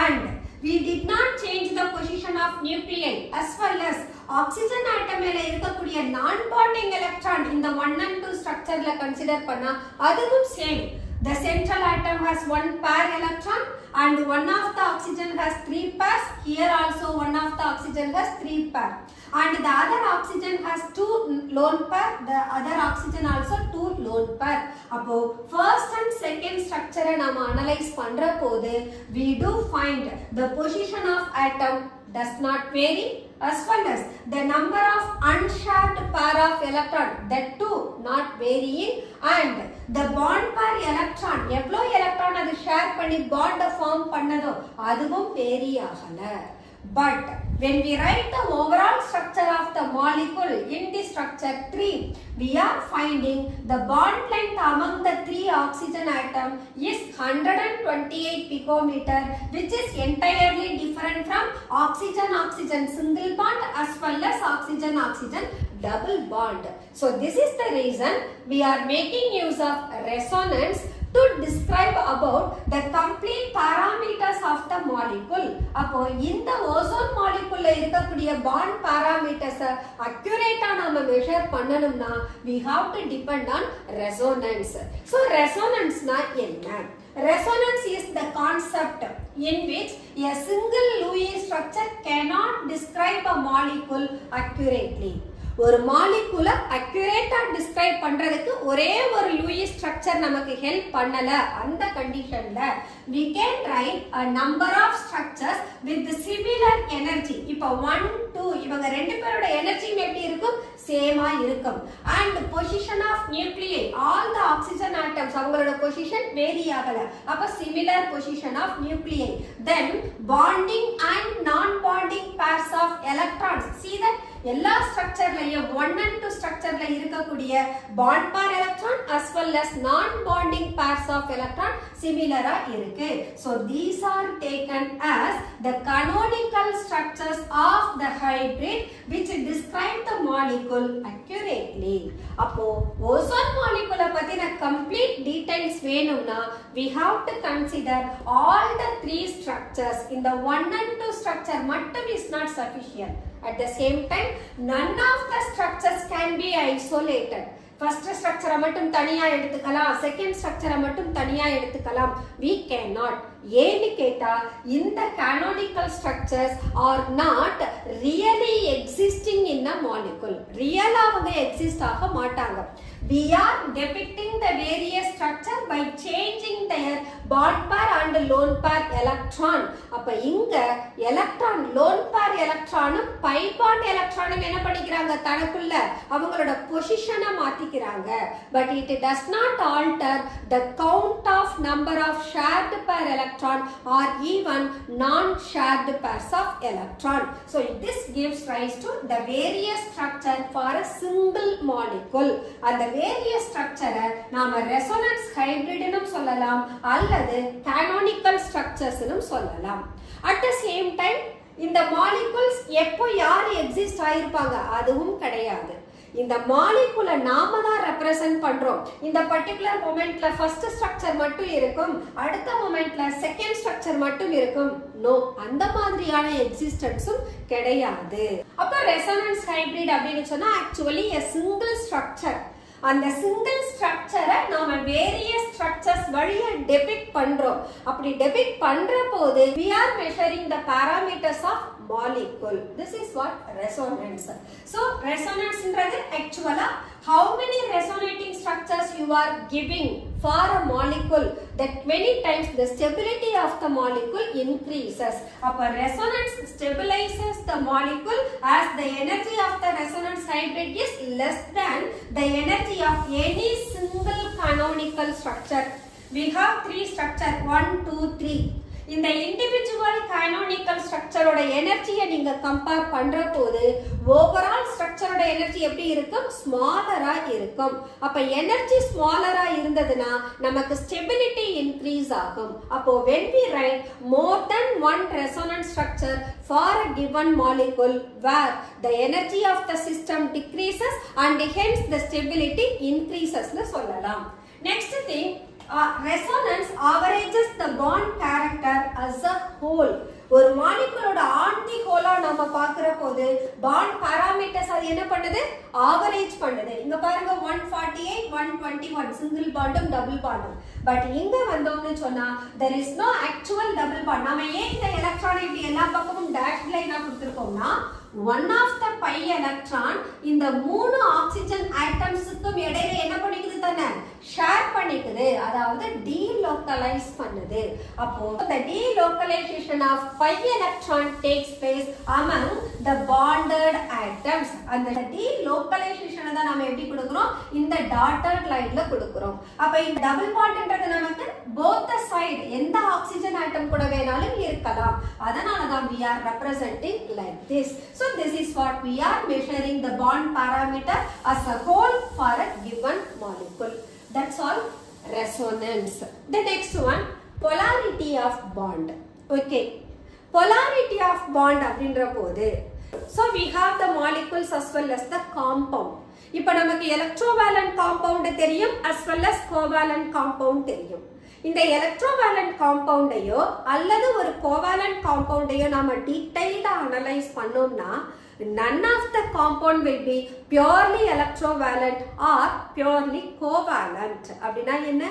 And we did not change the position of nuclei as well as oxygen atom மேல இருக்கக்கூடிய non bonding electron இந்த 1 and 2 structureல consider பண்ணா அதுவும் same. The central atom has 1 pair electron and one of the oxygen has 3 pairs. Here also one of the oxygen has 3 pair and the other oxygen has 2 lone pair. The other oxygen also 2 lone pair. அப்போ first and second structure நாம analyze பண்ற போது we do find the position of atom does not vary as well as the number of unshared pair of electron that too not varying and the bond pair electron எவ்வளோ electron அது share பண்ணி bond form பண்ணதோ அதுவும் vary ஆகல. But when we write the overall structure of the molecule in the structure 3, we are finding the bond length among the 3 oxygen atom is 128 picometer, which is entirely different from oxygen oxygen single bond as well as oxygen oxygen double bond. So this is the reason we are making use of resonance to describe about the complete parameters of the molecule. அப்போ இந்த ozone மாலிகுல்ல இருக்கக்கூடிய bond parameters accurate ஆ நாம measure பண்ணனும்னா we have to depend on resonance. So resonance னா என்ன? Resonance is the concept in which a single Lewis structure cannot describe a molecule accurately. ஒரு மாலிகுலை accurate describe பண்றதுக்கு ஒரே ஒரு லூயிஸ் ஸ்ட்ரக்சர் நமக்கு help பண்ணல. அந்த கண்டிஷன்ல we can write a number of structures with similar energy. இப்போ 1 2 இவங்க ரெண்டு பேரோட எனர்ஜியும் எப்படி இருக்கும் சேமா இருக்கும் and position of nuclei all the oxygen atoms அவங்களோட பொசிஷன் வேரி ஆகல அப்ப similar position of nuclei then bonding and non bonding pairs of electrons see that எல்லா ஸ்ட்ரக்சர்லயும் 1 and 2 ஸ்ட்ரக்சர்ல இருக்கக்கூடிய bond pair electron as well as non bonding pairs of electron similar-ஆ இருக்கு so these are taken as the canonical structures of the hybrid which describe the molecule accurately அப்போ ozone molecule பத்தின complete details வேணும்னா we have to consider all the three structures in the 1 and 2 structure மட்டும் is not sufficient at the same time none of the structures can be isolated first structure மட்டும் தனியா எடுத்துக்கலாம் second structure மட்டும் தனியா எடுத்துக்கலாம் we cannot ஏன்னு கேட்டா இந்த canonical structures are not really existing in a molecule real அவங்க exist ஆக மாட்டாங்க we are depicting the various structure by changing their bond pair and lone pair electron அப்ப இங்க electron lone pair electron pi bond electron என்ன பண்ணிக்கிறாங்க தனக்குள்ள அவங்களோட பொசிஷனை மாத்திக்கிறாங்க but it does not alter the count of number of shared pair electron or even non shared pairs of electron so this gives rise to the various structure for a single molecule and the various structure நாம resonance hybrid னும் சொல்லலாம் அல்லது canonical structures னும் சொல்லலாம் at the same time இந்த molecules எப்போ யார் exist ஆயிருப்பாங்க அதுவும் கிடையாது இந்த மாலிகுலை நாம தான் ரெப்ரசன்ட் பண்றோம் இந்த பர்టిక్యులர் மொமெண்ட்ல ஃபர்ஸ்ட் ஸ்ட்ரக்சர் மட்டும் இருக்கும் அடுத்த மொமெண்ட்ல செகண்ட் ஸ்ட்ரக்சர் மட்டும் இருக்கும் நோ அந்த மாதிரியான எக்ஸிஸ்டன்ஸும் கிடையாது அப்ப ரெசோனன்ஸ் ஹைபிரிட் அப்படினு சொன்னா ஆக்சுவலி a single structure அந்த சிங்கிள் ஸ்ட்ரக்சரை நாம வேரியஸ் ஸ்ட்ரக்சர்ஸ் வழியா டெபிக்ட் பண்றோம் அப்படி டெபிக்ட் பண்ற போது we are measuring the parameters of molecule this is what resonance so resonance ன்றது actually how many resonating structures you are giving for a molecule that many times the stability of the molecule increases அப்ப resonance stabilizes the molecule as the energy of the resonance hybrid is less than the energy of any single canonical structure we have three structure 1 2 3 இந்த individual canonical ஸ்ட்ரக்சரோட எனர்ஜியை நீங்க compare பண்ற போது overall ஸ்ட்ரக்சரோட energy எப்படி இருக்கும் ஸ்மாலரா இருக்கும் அப்ப எனர்ஜி ஸ்மாலரா இருந்ததுன்னா நமக்கு ஸ்டெபிலிட்டி இன்க்ரீஸ் ஆகும் அப்போ when we write more than one resonance structure for a given molecule where the energy of the system decreases and hence the stability increases னு சொல்லலாம் next thing resonance averages the bond character as a whole ஒரு மாலிகுலோட on the ஹோலா நம்ம பார்க்கிற போது bond parameters அது என்ன பண்ணுது average பண்ணுது இங்க பாருங்க 148 121 சிங்கிள் பாண்டும் டபுள் பாண்டும் பட் இங்க வந்தோம்னு சொன்னா there is no actual double bond நாம ஏன் இந்த எலக்ட்ரானை இப்படி எல்லா பக்கமும் டேஷ் லைனா கொடுத்திருக்கோம்னா one of the pi electron இந்த மூணு ஆக்சிஜன் ஆட்டம்ஸ்க்கும் இடையில என்ன பண்ணிக்குது தானே ஷேர் பண்ணிக்குது அதாவது delocalize பண்ணுது அப்போ the delocalization of pi electron takes place among the bonded atoms அந்த delocalization தான் நாம எப்படி கொடுக்கிறோம் இந்த dotted lineல கொடுக்கிறோம் அப்ப இந்த டபுள் பாண்ட்ன்றது நமக்கு both the side எந்த ஆக்சிஜன் ஆட்டம் கூட வேணாலும் இருக்கலாம் அதனால தான் we are representing like this so this is what we are measuring the bond parameter as a whole for a given molecule that's all resonance the next one polarity of bond okay polarity of bond அப்படின்ற போது so we have the molecules as well as the compound இப்போ நமக்கு electrovalent compound தெரியும் as well as covalent compound தெரியும் இந்த electrovalent compound-ஐயோ அல்லது ஒரு covalent compound-ஐயோ நாம டீடைல்டா அனலைஸ் பண்ணோம்னா none of the compound will be purely electrovalent or purely covalent அப்படினா என்ன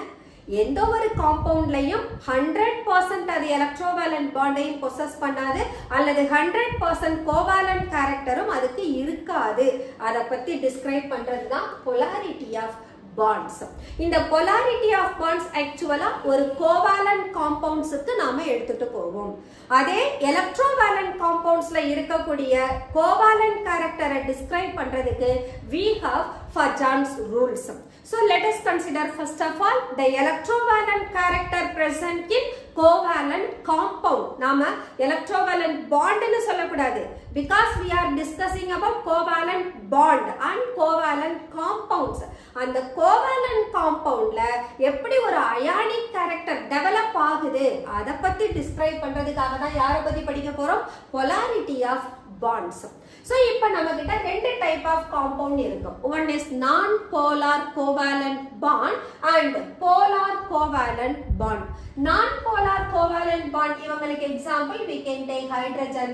எந்த ஒரு காம்பவுண்ட்லயும் 100% அது எலக்ட்ரோவேலன்ட் பாண்டையும் பொசஸ் பண்ணாது அல்லது 100% கோவேலன்ட் கேரக்டரும் அதுக்கு இருக்காது அத பத்தி டிஸ்கிரைப் பண்றது தான் polarity of பாண்ட்ஸ். இந்த polarity of bonds ஆக்சுவலா ஒரு கோவாலன்ட் காம்பவுண்ட்ஸ்க்கு நாம எடுத்துட்டு போவோம். அதே எலக்ட்ரோவேலன்ட் காம்பவுண்ட்ஸ்ல இருக்கக்கூடிய கோவாலன்ட் கேரக்டரை டிஸ்கிரைப் பண்றதுக்கு we have Fajans rules. So let us consider first of all the electrovalent character present in covalent compound. நாம electrovalent bond னு சொல்லக்கூடாது because we are discussing about covalent bond and covalent compounds. அந்த covalent compoundல எப்படி ஒரு ionic character develop ஆகுது அதை பத்தி describe பண்றதுக்காக தான் யாரை பத்தி படிக்க போறோம்? polarity of bonds. So இப்ப நம்ம கிட்ட ரெண்டு டைப் ஆஃப் காம்பவுண்ட் இருக்கும். One is non-polar covalent bond and polar covalent bond. Non-polar covalent bond இவங்களுக்கு example we can take hydrogen,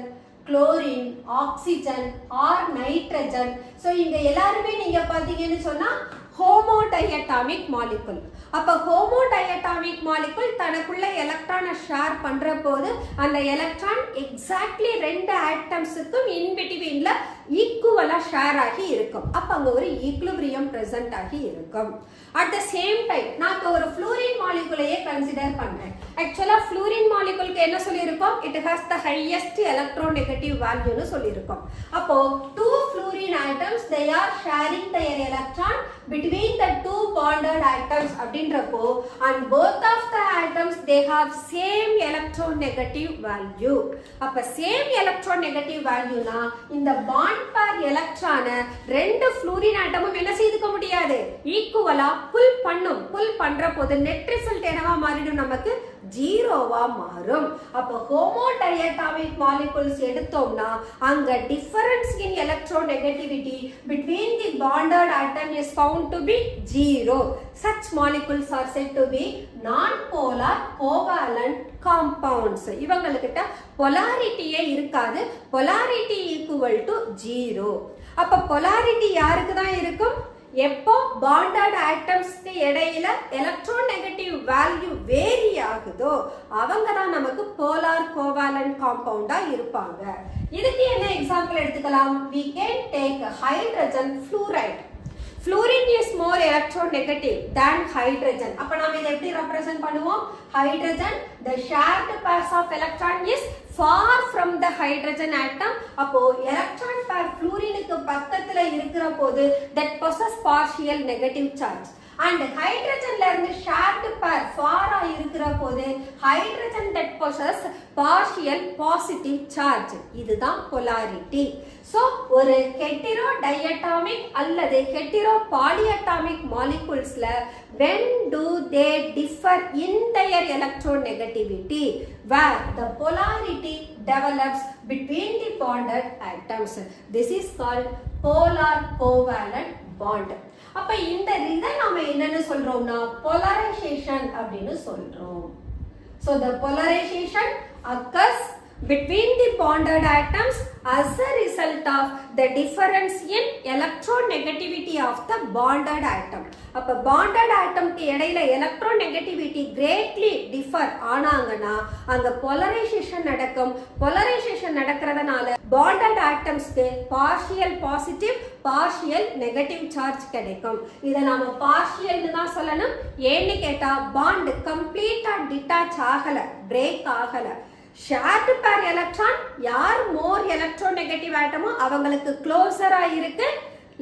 chlorine, oxygen or nitrogen. So இங்க எல்லாருமே நீங்க பாத்தீங்கன்னு சொன்னா homodiatomic molecule. அப்ப homodiatomic molecule தனக்குள்ள எலக்ட்ரானை ஷேர் பண்ற போது அந்த எலக்ட்ரான் எக்ஸாக்ட்லி ரெண்டு ஆட்டம்ஸுக்கும் இன் பிட்வீன்ல ஈக்குவலா ஷேர் ஆகி இருக்கும். அப்ப அங்க ஒரு ஈக்குலிபிரியம் பிரசன்ட் ஆகி இருக்கும். அட் த சேம் டைம் நான் இப்ப ஒரு ஃப்ளூரின் மாலிகுலையே கன்சிடர் பண்றேன். ஆக்சுவலா ஃப்ளூரின் மாலிகுலுக்கு என்ன சொல்லியிருக்கோம்? It has the highest electronegative வேல்யூன்னு சொல்லியிருக்கோம். அப்போ two fluorine atoms they are sharing their electron between the two bonded atoms அப்படின்றப்போ and both of the atoms they have same electronegative value. அப்ப same electronegative valueனா இந்த bond pair electron ரெண்டு fluorine atomம் என்ன செய்துக்க முடியாது? ஈக்குவலா புல் பண்ணும். புல் பண்ற போது நெட் ரிசல்ட் என்னவா மாறிடும்? நமக்கு ஜீரோவா மாறும். அப்ப homodiatomic molecules எடுத்தோம்னா அங்க difference in electronegativity between the bonded atom is found to be zero. Such molecules are said to be non-polar covalent compounds. இவங்களுக்கிட்ட polarity இருக்காது. polarity equal to zero. அப்ப polarity யாருக்கு தான் இருக்கும்? எப்போ bonded atoms-க்கு இடையில electronegative value vary ஆகுதோ அவங்க தான் நமக்கு polar covalent compound-ஆ இருப்பாங்க. இதுக்கு என்ன எக்ஸாம்பிள் எடுத்துக்கலாம்? We can take hydrogen fluoride. Fluorine is more electronegative than hydrogen. அப்ப நாம இதை எப்படி ரெப்ரசன்ட் பண்ணுவோம்? hydrogen, the shared pairs of electron is far from the hydrogen atom. அப்போ electron pair fluorineக்கு பக்கத்துல இருக்கிற போது that possess partial negative charge. And hydrogenல இருந்து shared pair far ஆ இருக்கிற போது hydrogen that possess partial positive charge. இதுதான் polarity. So ஒரு hetero diatomic அல்லது hetero polyatomic moleculesல when do they differ in their electronegativity? Where the polarity develops between the bonded atoms. This is called polar covalent bond. அப்ப இந்த இதை நாம என்னன்னு சொல்றோம்னா polarization அப்படின்னு சொல்றோம். So the polarization occurs between the bonded atoms as a result of the difference in electronegativity of the bonded atom. அப்ப bonded atom க்கு இடையில electronegativity greatly differ ஆனாங்கன்னா அங்க polarization நடக்கும். polarization நடக்கிறதுனால bonded atoms க்கு partial positive partial negative charge கிடைக்கும். இத நாம partial னு தான் சொல்லணும். ஏன்னு கேட்டா bond complete ஆ detach ஆகல, break ஆகல. shared pair electron யார் more electronegative atom அவங்களுக்கு closer ஆ இருக்கு,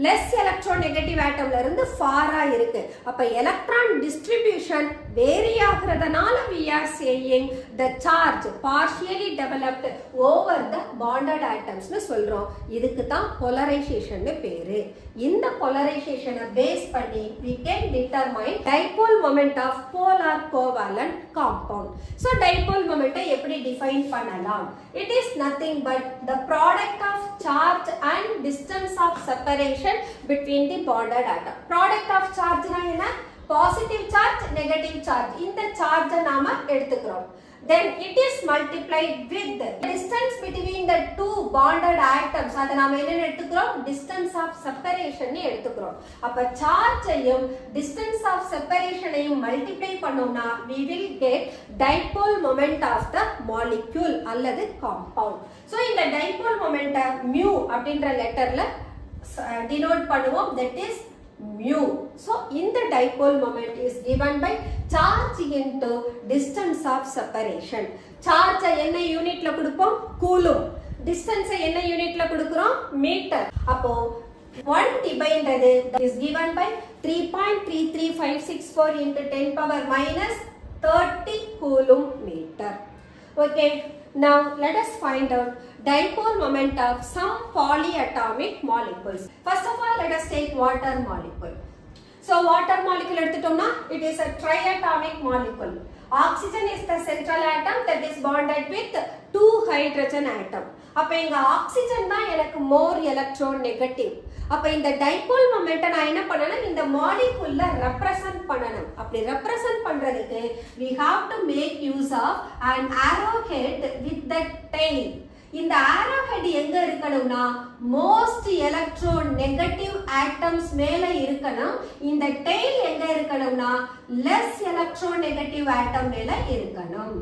less electronegative atomல இருந்து far ஆ இருக்கு. அப்ப electron distribution vary ஆகிறதுனால we are saying the charge partially developed over the bonded atoms னு சொல்றோம். இதுக்கு தான் polarization னு பேரு. இந்த polarization பேஸ் பண்ணி we can determine dipole moment of polar covalent compound. So dipole moment எப்படி define பண்ணலாம்? It is nothing but the product of charge and distance of separation between the bonded atom. Product of charge na enna? Positive charge, negative charge. இந்த charge நாம எடுத்துக்கிறோம். Then it is multiplied with the distance between the two bonded atoms. அத நாம என்ன எடுத்துக்கிறோம்? Distance of separation னு எடுத்துக்கிறோம். அப்ப charge ஐயும் distance of separation ஐயும் multiply பண்ணோம்னா we will get dipole moment of the molecule அல்லது compound. So இந்த dipole moment mu அப்படின்ற லெட்டர்ல denote பண்ணுவோம். That is mu. So in the dipole moment is given by charge into distance of separation. Charge என்ன யூனிட்ல கொடுப்போம்? Coulomb. Distance என்ன யூனிட்ல கொடுக்கிறோம்? மீட்டர். அப்போ 1 divided is given by 3.33564 into 10 power minus 30 coulomb meter. Okay. Now let us find out dipole moment of some polyatomic molecules. First of all, let us take water molecule. So water molecule எடுத்துட்டோம்னா it is a triatomic molecule. Oxygen is the central atom that is bonded with 2 hydrogen atom. அப்ப இங்க oxygen தான் எனக்கு more electronegative. அப்ப இந்த dipole மொமெண்ட்டை நான் என்ன பண்ணணும்? இந்த மாலிகுல்ல ரெப்ரசன்ட் பண்ணணும். அப்படி ரெப்ரசன்ட் பண்றதுக்கு we have to make use of an arrowhead with the tail. இந்த arrowhead எங்க இருக்கணும்னா most electronegative atoms மேல இருக்கணும். இந்த tail எங்க இருக்கணும்னா less electronegative atom மேல இருக்கணும்.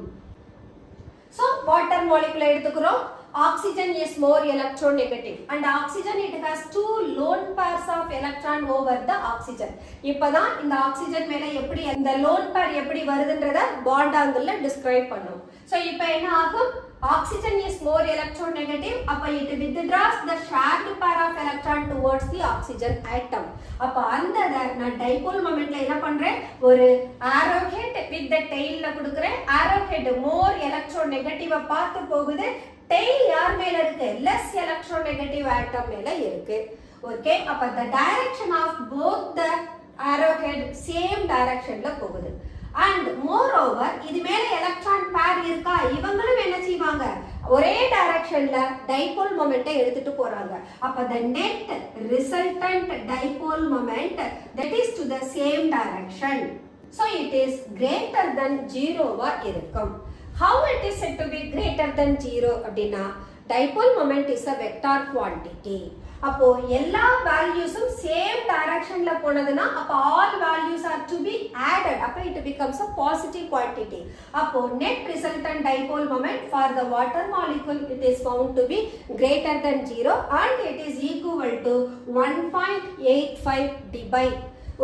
So water molecule எடுத்துக்கிறோம். Oxygen is more electronegative and oxygen it has 2 lone pairs of electron over the oxygen. இப்பதான் இந்த oxygen மேல எப்படி இந்த lone pair எப்படி வருதுன்றத bond angle describe பண்ணும். So இப்போ என்ன ஆகும்? Oxygen is more electronegative. அப்ப it withdraws the shared pair of electron towards the oxygen atom. அப்ப அந்த நான் dipole momentல என்ன பண்றேன்? ஒரு arrowhead with the tailல கொடுக்கிறேன். arrowhead more electronegative பார்த்து போகுது. tail யார் மேல இருக்கு? less electronegative atom மேல இருக்கு. Okay, அப்ப the direction of both the arrowhead same directionல போகுது. And moreover இது மேல electron pair இருக்கா? இவங்களும் என்ன செய்வாங்க? ஒரே directionல dipole momentை எடுத்துட்டு போறாங்க. அப்ப the net resultant dipole moment that is to the same direction. So it is greater than 0 இருக்கும். How it is said to be greater than 0 அப்படினா dipole moment is a vector quantity. அப்போ எல்லா வேல்யூஸும் same டைரக்ஷன்ல போனதுனா அப்ப all values are to be added. அப்ப it becomes a positive quantity. அப்போ net resultant dipole moment for the water molecule it is found to be greater than 0 and it is equal to 1.85 dBi.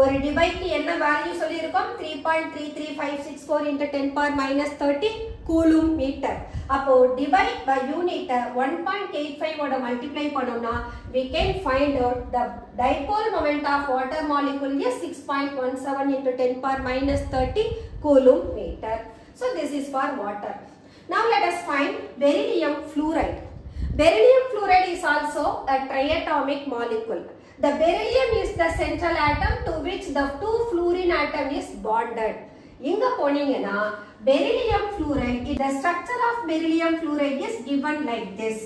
ஒரு டிபைக்கு என்ன value சொல்லியிருக்கோம்? 3.33564 into 10 power minus 30 coulomb metre. அப்போ டிபை by unit 1.85 ஓட multiply பண்ணோம்னா we can find out the dipole moment of water molecule is 6.17 into 10 power minus 30 coulomb meter. So this is for water. Now let us find beryllium fluoride. Beryllium fluoride is also a triatomic molecule. The beryllium is the central atom to which the 2 fluorine atom is bonded. இங்க போனீங்கன்னா beryllium fluoride, the structure of beryllium fluoride is given like this.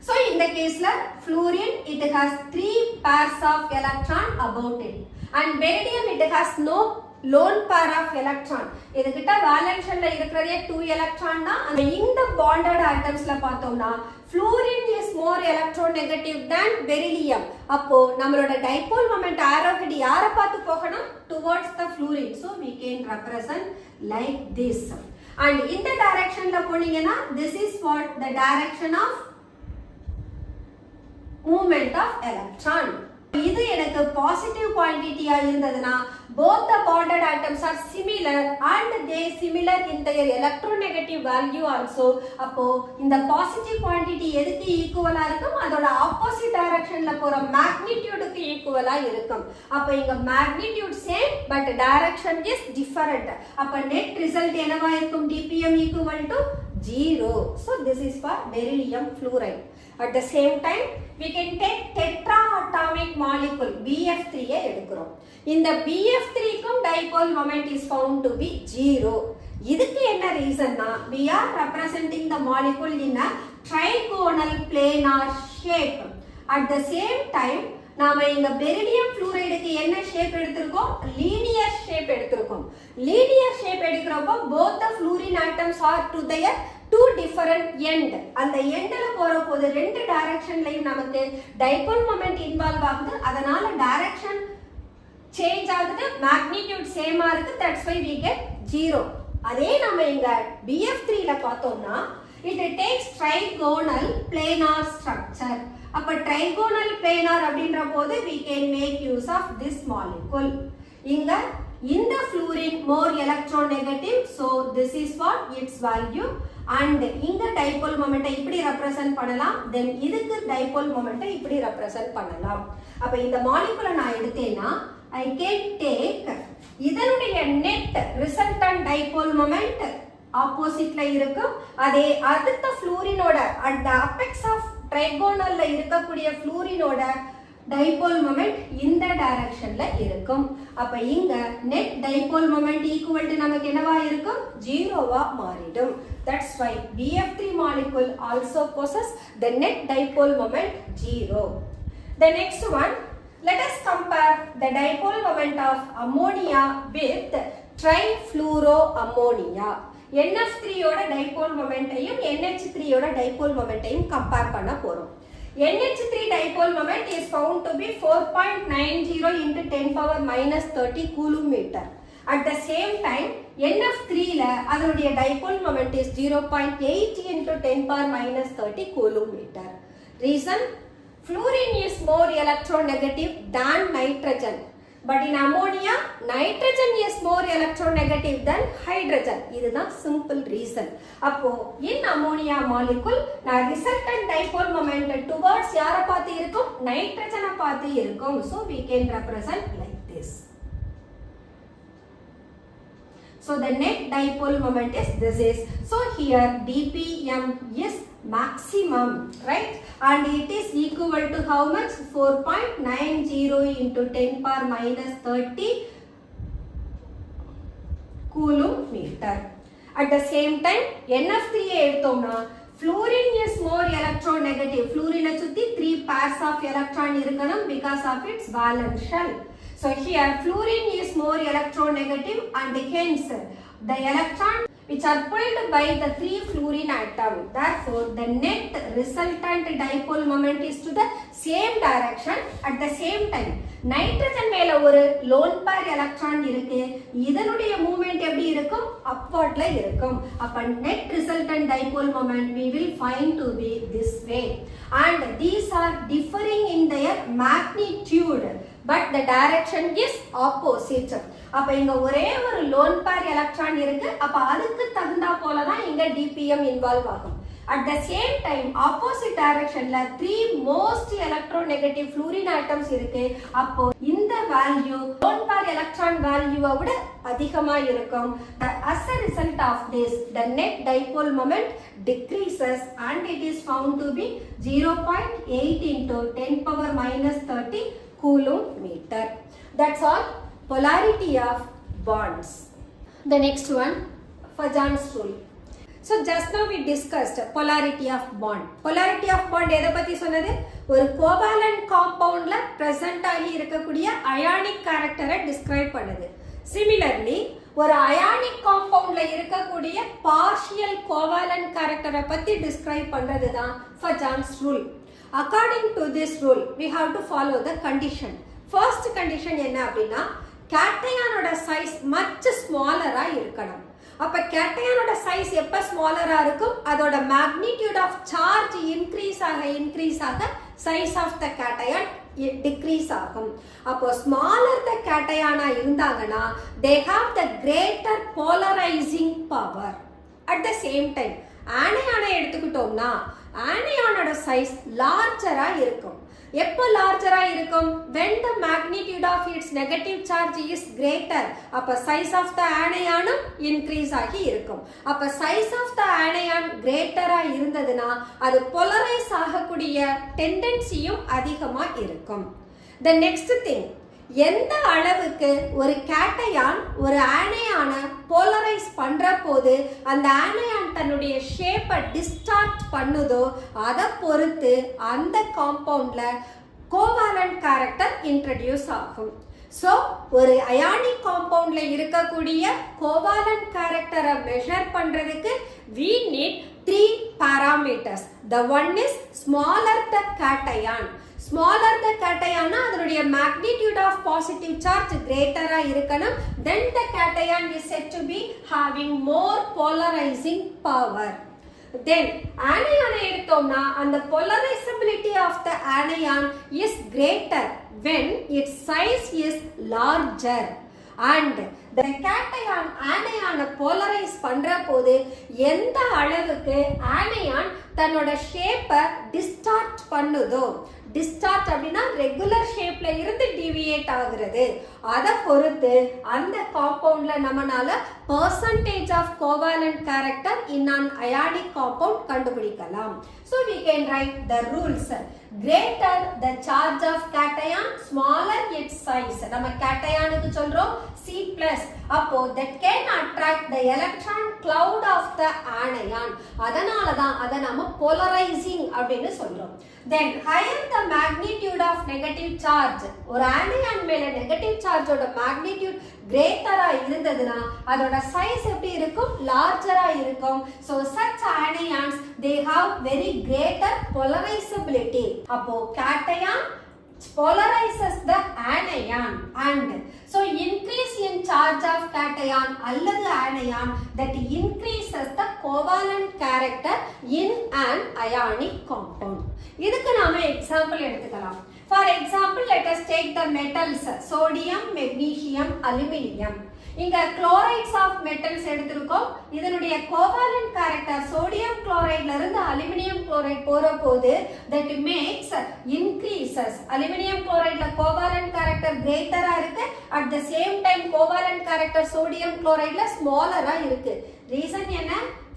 So in the case la fluorine it has 3 pairs of electron about it and beryllium it has no lone pair of electron. இதுகிட்ட valence shellல இருக்கிறதே 2 electron தான். இந்த bonded atomsல பார்த்தோம்னா fluorine is more electronegative than beryllium. அப்போ நம்மளோட dipole moment arrowhead யாரை பார்த்து போகணும்? Towards the fluorine. So we can represent like this. And in the directionல போனீங்கன்னா this is what the direction of movement of electron. இது எனக்கு positive குவாண்டிட்டியா இருந்ததுனா both the bonded atoms are similar and they similar in their electronegative value also. அப்போ இந்த positive quantity எதுக்கு ஈக்குவலா இருக்கும்? அதோட ஆப்போசிட் டைரக்ஷன்ல போற மேக்னிட்யூடுக்கு ஈக்குவலா இருக்கும். அப்ப இங்க magnitude same but direction is different. அப்ப நெட் ரிசல்ட் என்னவா இருக்கும்? dpm equal to 0. So this is for beryllium fluoride. At the same time we can take tetraatomic molecule BF3 ஐ எடுக்கிறோம். இந்த BF3 க்கும் dipole moment is found to be 0. இதுக்கு என்ன ரீசன்னா we are representing the molecule in a trigonal planar shape. At the same time நாம இங்க beryllium fluorideக்கு என்ன shape எடுத்துறோம்? லீனியர் ஷேப் எடுத்துறோம். லீனியர் ஷேப் எடுக்கறப்போ both the fluorine atoms are to their 2 different end. அந்த எண்ட்ல போறப்போது ரெண்டு டைரக்ஷன்லயும் நமக்கு dipole moment இன்வால்வ் ஆகுது. அதனால டைரக்ஷன் சேஞ்ச் ஆகுது, மேக்னிட்யூட் சேமா இருக்கு. That's why we get 0. அதே நம்ம இங்க BF3 ல பார்த்தோம்னா it takes trigonal planar structure. அப்ப trigonal planar அப்படின்ற போது we can make use of this molecule. இங்க இந்த fluorine more electronegative, so this is what its value. And இங்க dipole moment இப்படி represent பண்ணலாம், then இதுக்கு dipole moment இப்படி represent பண்ணலாம். அப்ப இந்த molecule நான் எடுத்தேன்னா I can take இதனுடைய net resultant dipole moment opposite ல இருக்கும், அதே அடுத்த fluorineோட at the apex of trigonal ல இருக்கக்கூடிய fluorineோட dipole moment இந்த directionல இருக்கும். அப்ப இங்க net dipole moment equal to நமக்கு என்னவா இருக்கும்? 0வா மாறிடும். That's why BF3 molecule also possess the net dipole moment 0. The next one, let us compare the dipole moment of ammonia with trifluoroammonia. NF3 ஓட dipole momentையும் NH3 ஓட dipole momentையும் compare பண்ண போறோம். NH3 dipole moment is found to be 4.90 into 10 power minus 30 coulomb meter. At the same time, NF3 ல அதனுடைய dipole moment is 0.8 into 10 power minus 30 coulomb meter. Reason? Fluorine is more electronegative than nitrogen. But in ammonia, nitrogen is more electronegative than hydrogen. இதுதான் simple reason. அப்போ in ammonia molecule, நான் resultant dipole moment towards யாரை பார்த்து இருக்கும்? nitrogen பார்த்து இருக்கும். So we can represent like this. So the net dipole moment is this is. So here dpm is maximum, right? And it is equal to how much? 4.90 into 10 power minus 30 coulomb meter. At the same time, NF3 எடுத்தோம்னா fluorine is more electronegative. Fluorine சுத்தி 3 pairs of electron இருக்கணும் because of its valence shell. So here fluorine is more electronegative and hence the electron which are pulled by the 3 fluorine atom. Therefore, the net resultant dipole moment is to the same direction. At the same time, nitrogen மேல ஒரு lone pair electron இருக்கு, இதனுடைய movement எப்படி இருக்கும்? upwardல இருக்கும். அப்ப net resultant dipole moment we will find to be this way. And these are differing in their magnitude, but the direction is opposite. அப்ப இங்க ஒரே ஒரு lone pair electron இருக்கு, அப்ப அதுக்கு தகுந்தா போல தான் இங்க dpm இன்வால்வ் ஆகும். At the same time, opposite directionல 3 most electronegative fluorine atoms இருக்கு, அப்போ இந்த value lone pair electron value விட அதிகமா இருக்கும். As a result of this, the net dipole moment decreases and it is found to be 0.8 into 10 power minus 30 coulomb meter. That's all. Polarity of bonds. The next one, Fajans rule. So just now we discussed polarity of bond. Polarity of bond எதை பத்தி சொன்னது? ஒரு covalent compoundல present ஆகி இருக்கக்கூடிய ionic character-ஐ describe பண்ணுது. Similarly, ஒரு ionic compoundல இருக்கக்கூடிய partial covalent character-ஐ பத்தி describe பண்றது தான் Fajans rule. According to this rule, we have to follow the condition. First condition என்ன அப்படின்னா கேட்டையானோட சைஸ் மச் ஸ்மாலரா இருக்கணும். அப்ப கேட்டையானோட சைஸ் எப்ப ஸ்மாலரா இருக்கும்? அதோட மேக்னிட்யூட் ஆஃப் சார்ஜ் இன்க்ரீஸ் ஆக size of the cation decrease ஆகும். அப்போ ஸ்மாலர் த கேட்டையானா இருந்தாங்கன்னா they have the greater polarizing power. At the same time, ஆனையானை எடுத்துக்கிட்டோம்னா ஆனையானோட சைஸ் லார்ஜரா இருக்கும். எப்போ லார்ஜரா இருக்கும்? when the magnitude of its negative charge is greater. அப்ப size of the anion increase ஆகி இருக்கும். அப்ப size of the anion greater-ஆ இருந்ததுன்னா அது polarize ஆகக்கூடிய tendency-யும் அதிகமா இருக்கும். The next thing, எந்த அளவுக்கு ஒரு கேட்டையான் ஒரு ஆனையான போலரைஸ் பண்ற போது அந்த ஆனையான் தன்னுடைய ஷேப்பை டிஸ்டார்ட் பண்ணுதோ அதை பொறுத்து அந்த காம்பவுண்ட்ல கோவாலன்ட் கேரக்டர் இன்ட்ரடியூஸ் ஆகும். ஸோ ஒரு அயானிக் காம்பவுண்ட்ல இருக்கக்கூடிய கோவாலன்ட் கேரக்டரை மெஷர் பண்றதுக்கு we need 3 parameters. The one is smaller the cation. Smaller the cation, அதனுடைய magnitude of positive charge greater-ஆ இருக்கணும். Then the cation is said to be having more polarizing power. Then anion எடுத்தோம்னா அந்த polarizability of the anion is greater when its size is larger. And the cation anion polarize பண்ற போது எந்த அளவுக்கு anion தன்னோட ஷேப்பை distort பண்ணுதோ, distort அப்படின்னா ரெகுலர் ஷேப்ல இருந்து டிவியேட் ஆகுறது, அதை பொறுத்து அந்த காம்பவுண்ட்ல நம்மனால percentage of covalent character in an ionic compound கண்டுபிடிக்கலாம். So we can write the rules. Greater the charge of cation, smaller its size. நம்ம cationக்கு சொல்றோம் C+. அப்போ that can attract the electron cloud of the anion. அதனால தான் அதை நம்ம polarizing அப்படின்னு சொல்றோம். Then higher the magnitude of negative charge. ஒரு anion மேல negative charge ஓட magnitude greater-ஆ இருந்ததுன்னா அதோட size எப்படி இருக்கும்? larger-ஆ இருக்கும். So such anions they have very greater polarizability. அப்போ cation polarizes the anion, and so increase in charge of cation அல்லது anion that increases the covalent character in an ionic compound. இதுக்கு நாம example எடுத்துக்கலாம். For example, let us take the metals sodium, magnesium, aluminum. இங்க chlorides of metals எடுத்திருக்கோம். இதனுடைய covalent character sodium chloride ல இருந்து aluminum chloride போற போது that makes increases. aluminum chloride ல covalent character greater ஆ இருக்கு, at the same time covalent character sodium chloride ல smaller ஆ இருக்கு. Reason என்ன?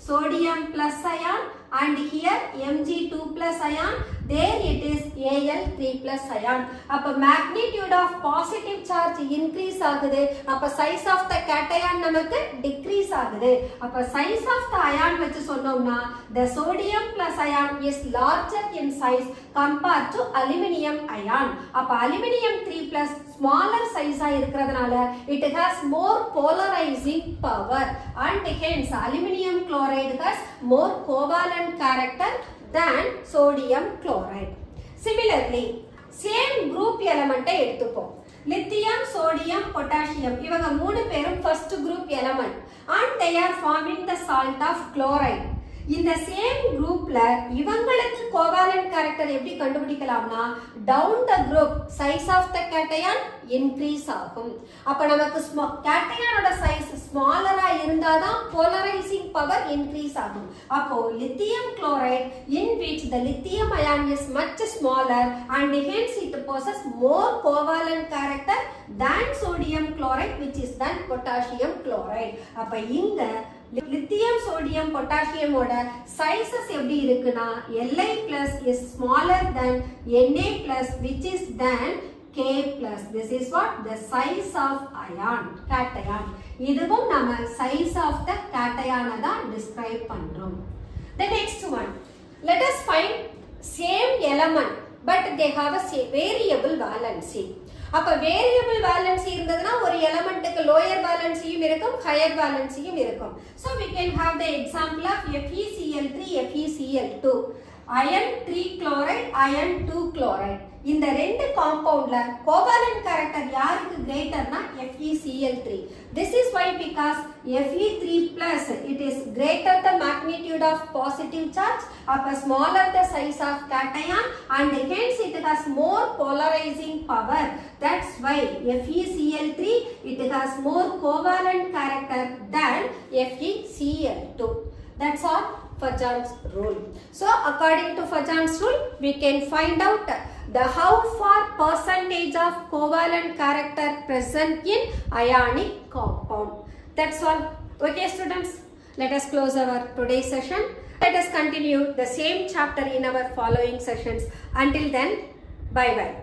sodium plus ion and here Mg2 plus ion, there it is Al3 plus ion. அப்ப magnitude of positive charge increase ஆகுது, அப்ப size of the cation நமக்கு decrease ஆகுது. அப்ப size of the ion வச்சு சொன்னோம்னா the sodium plus ion is larger in size compared to aluminum ion. அப்ப aluminum 3 plus smaller size ஆ இருக்கிறதுனால it has more polarizing power, and hence aluminum chloride has more covalent character than sodium chloride. Similarly, same group element எடுத்துப்போம். lithium, sodium, potassium இவங்க மூணு பேரும் first group element, and they are forming the salt of chloride. இந்த same குரூப்ல இவங்களுக்கு கோவாலன்ட் character எப்படி கண்டுபிடிக்கலாம்னா down the group size of the cation increase ஆகும். அப்ப நமக்கு கேட்டயானோட சைஸ் ஸ்மாலரா இருந்தாதான் polarizing power increase ஆகும். அப்போ lithium chloride in which the lithium ion is much smaller and hence it possesses more covalent character than sodium chloride which is than potassium chloride. அப்ப இங்க lithium, sodium, potassium ஓட sizes எப்படி இருக்குன்னா Li plus is smaller than Na plus which is than K plus. This is what? The size of ion, cation. இதுவும் நம்ம size of the cation தான் describe பண்றோம். The next one. Let us find same element but they have a variable valency. அப்ப variable valency இருந்ததுன்னா ஒரு எலிமெண்ட்டுக்கு lower வேலன்சியும் இருக்கும், higher வேலன்சியும் இருக்கும். So we can have the example of FeCl3, FeCl2, iron 3 chloride, iron 2 chloride. இந்த ரெண்டு காம்பவுண்ட்ல கோவாலன்ட் character யாருக்கு கிரேட்டர்னா FeCl3. This is why because Fe3 plus it is greater the magnitude of positive charge, அப்ப smaller the size of cation and hence it has more polarizing power. That's why FeCl3 it has more covalent character than FeCl2. That's all Fajan's rule. So according to Fajan's rule, we can find out the how far percentage of covalent character present in ionic compound. That's all. Okay students, let us close our today's session. Let us continue the same chapter in our following sessions. Until then, bye bye.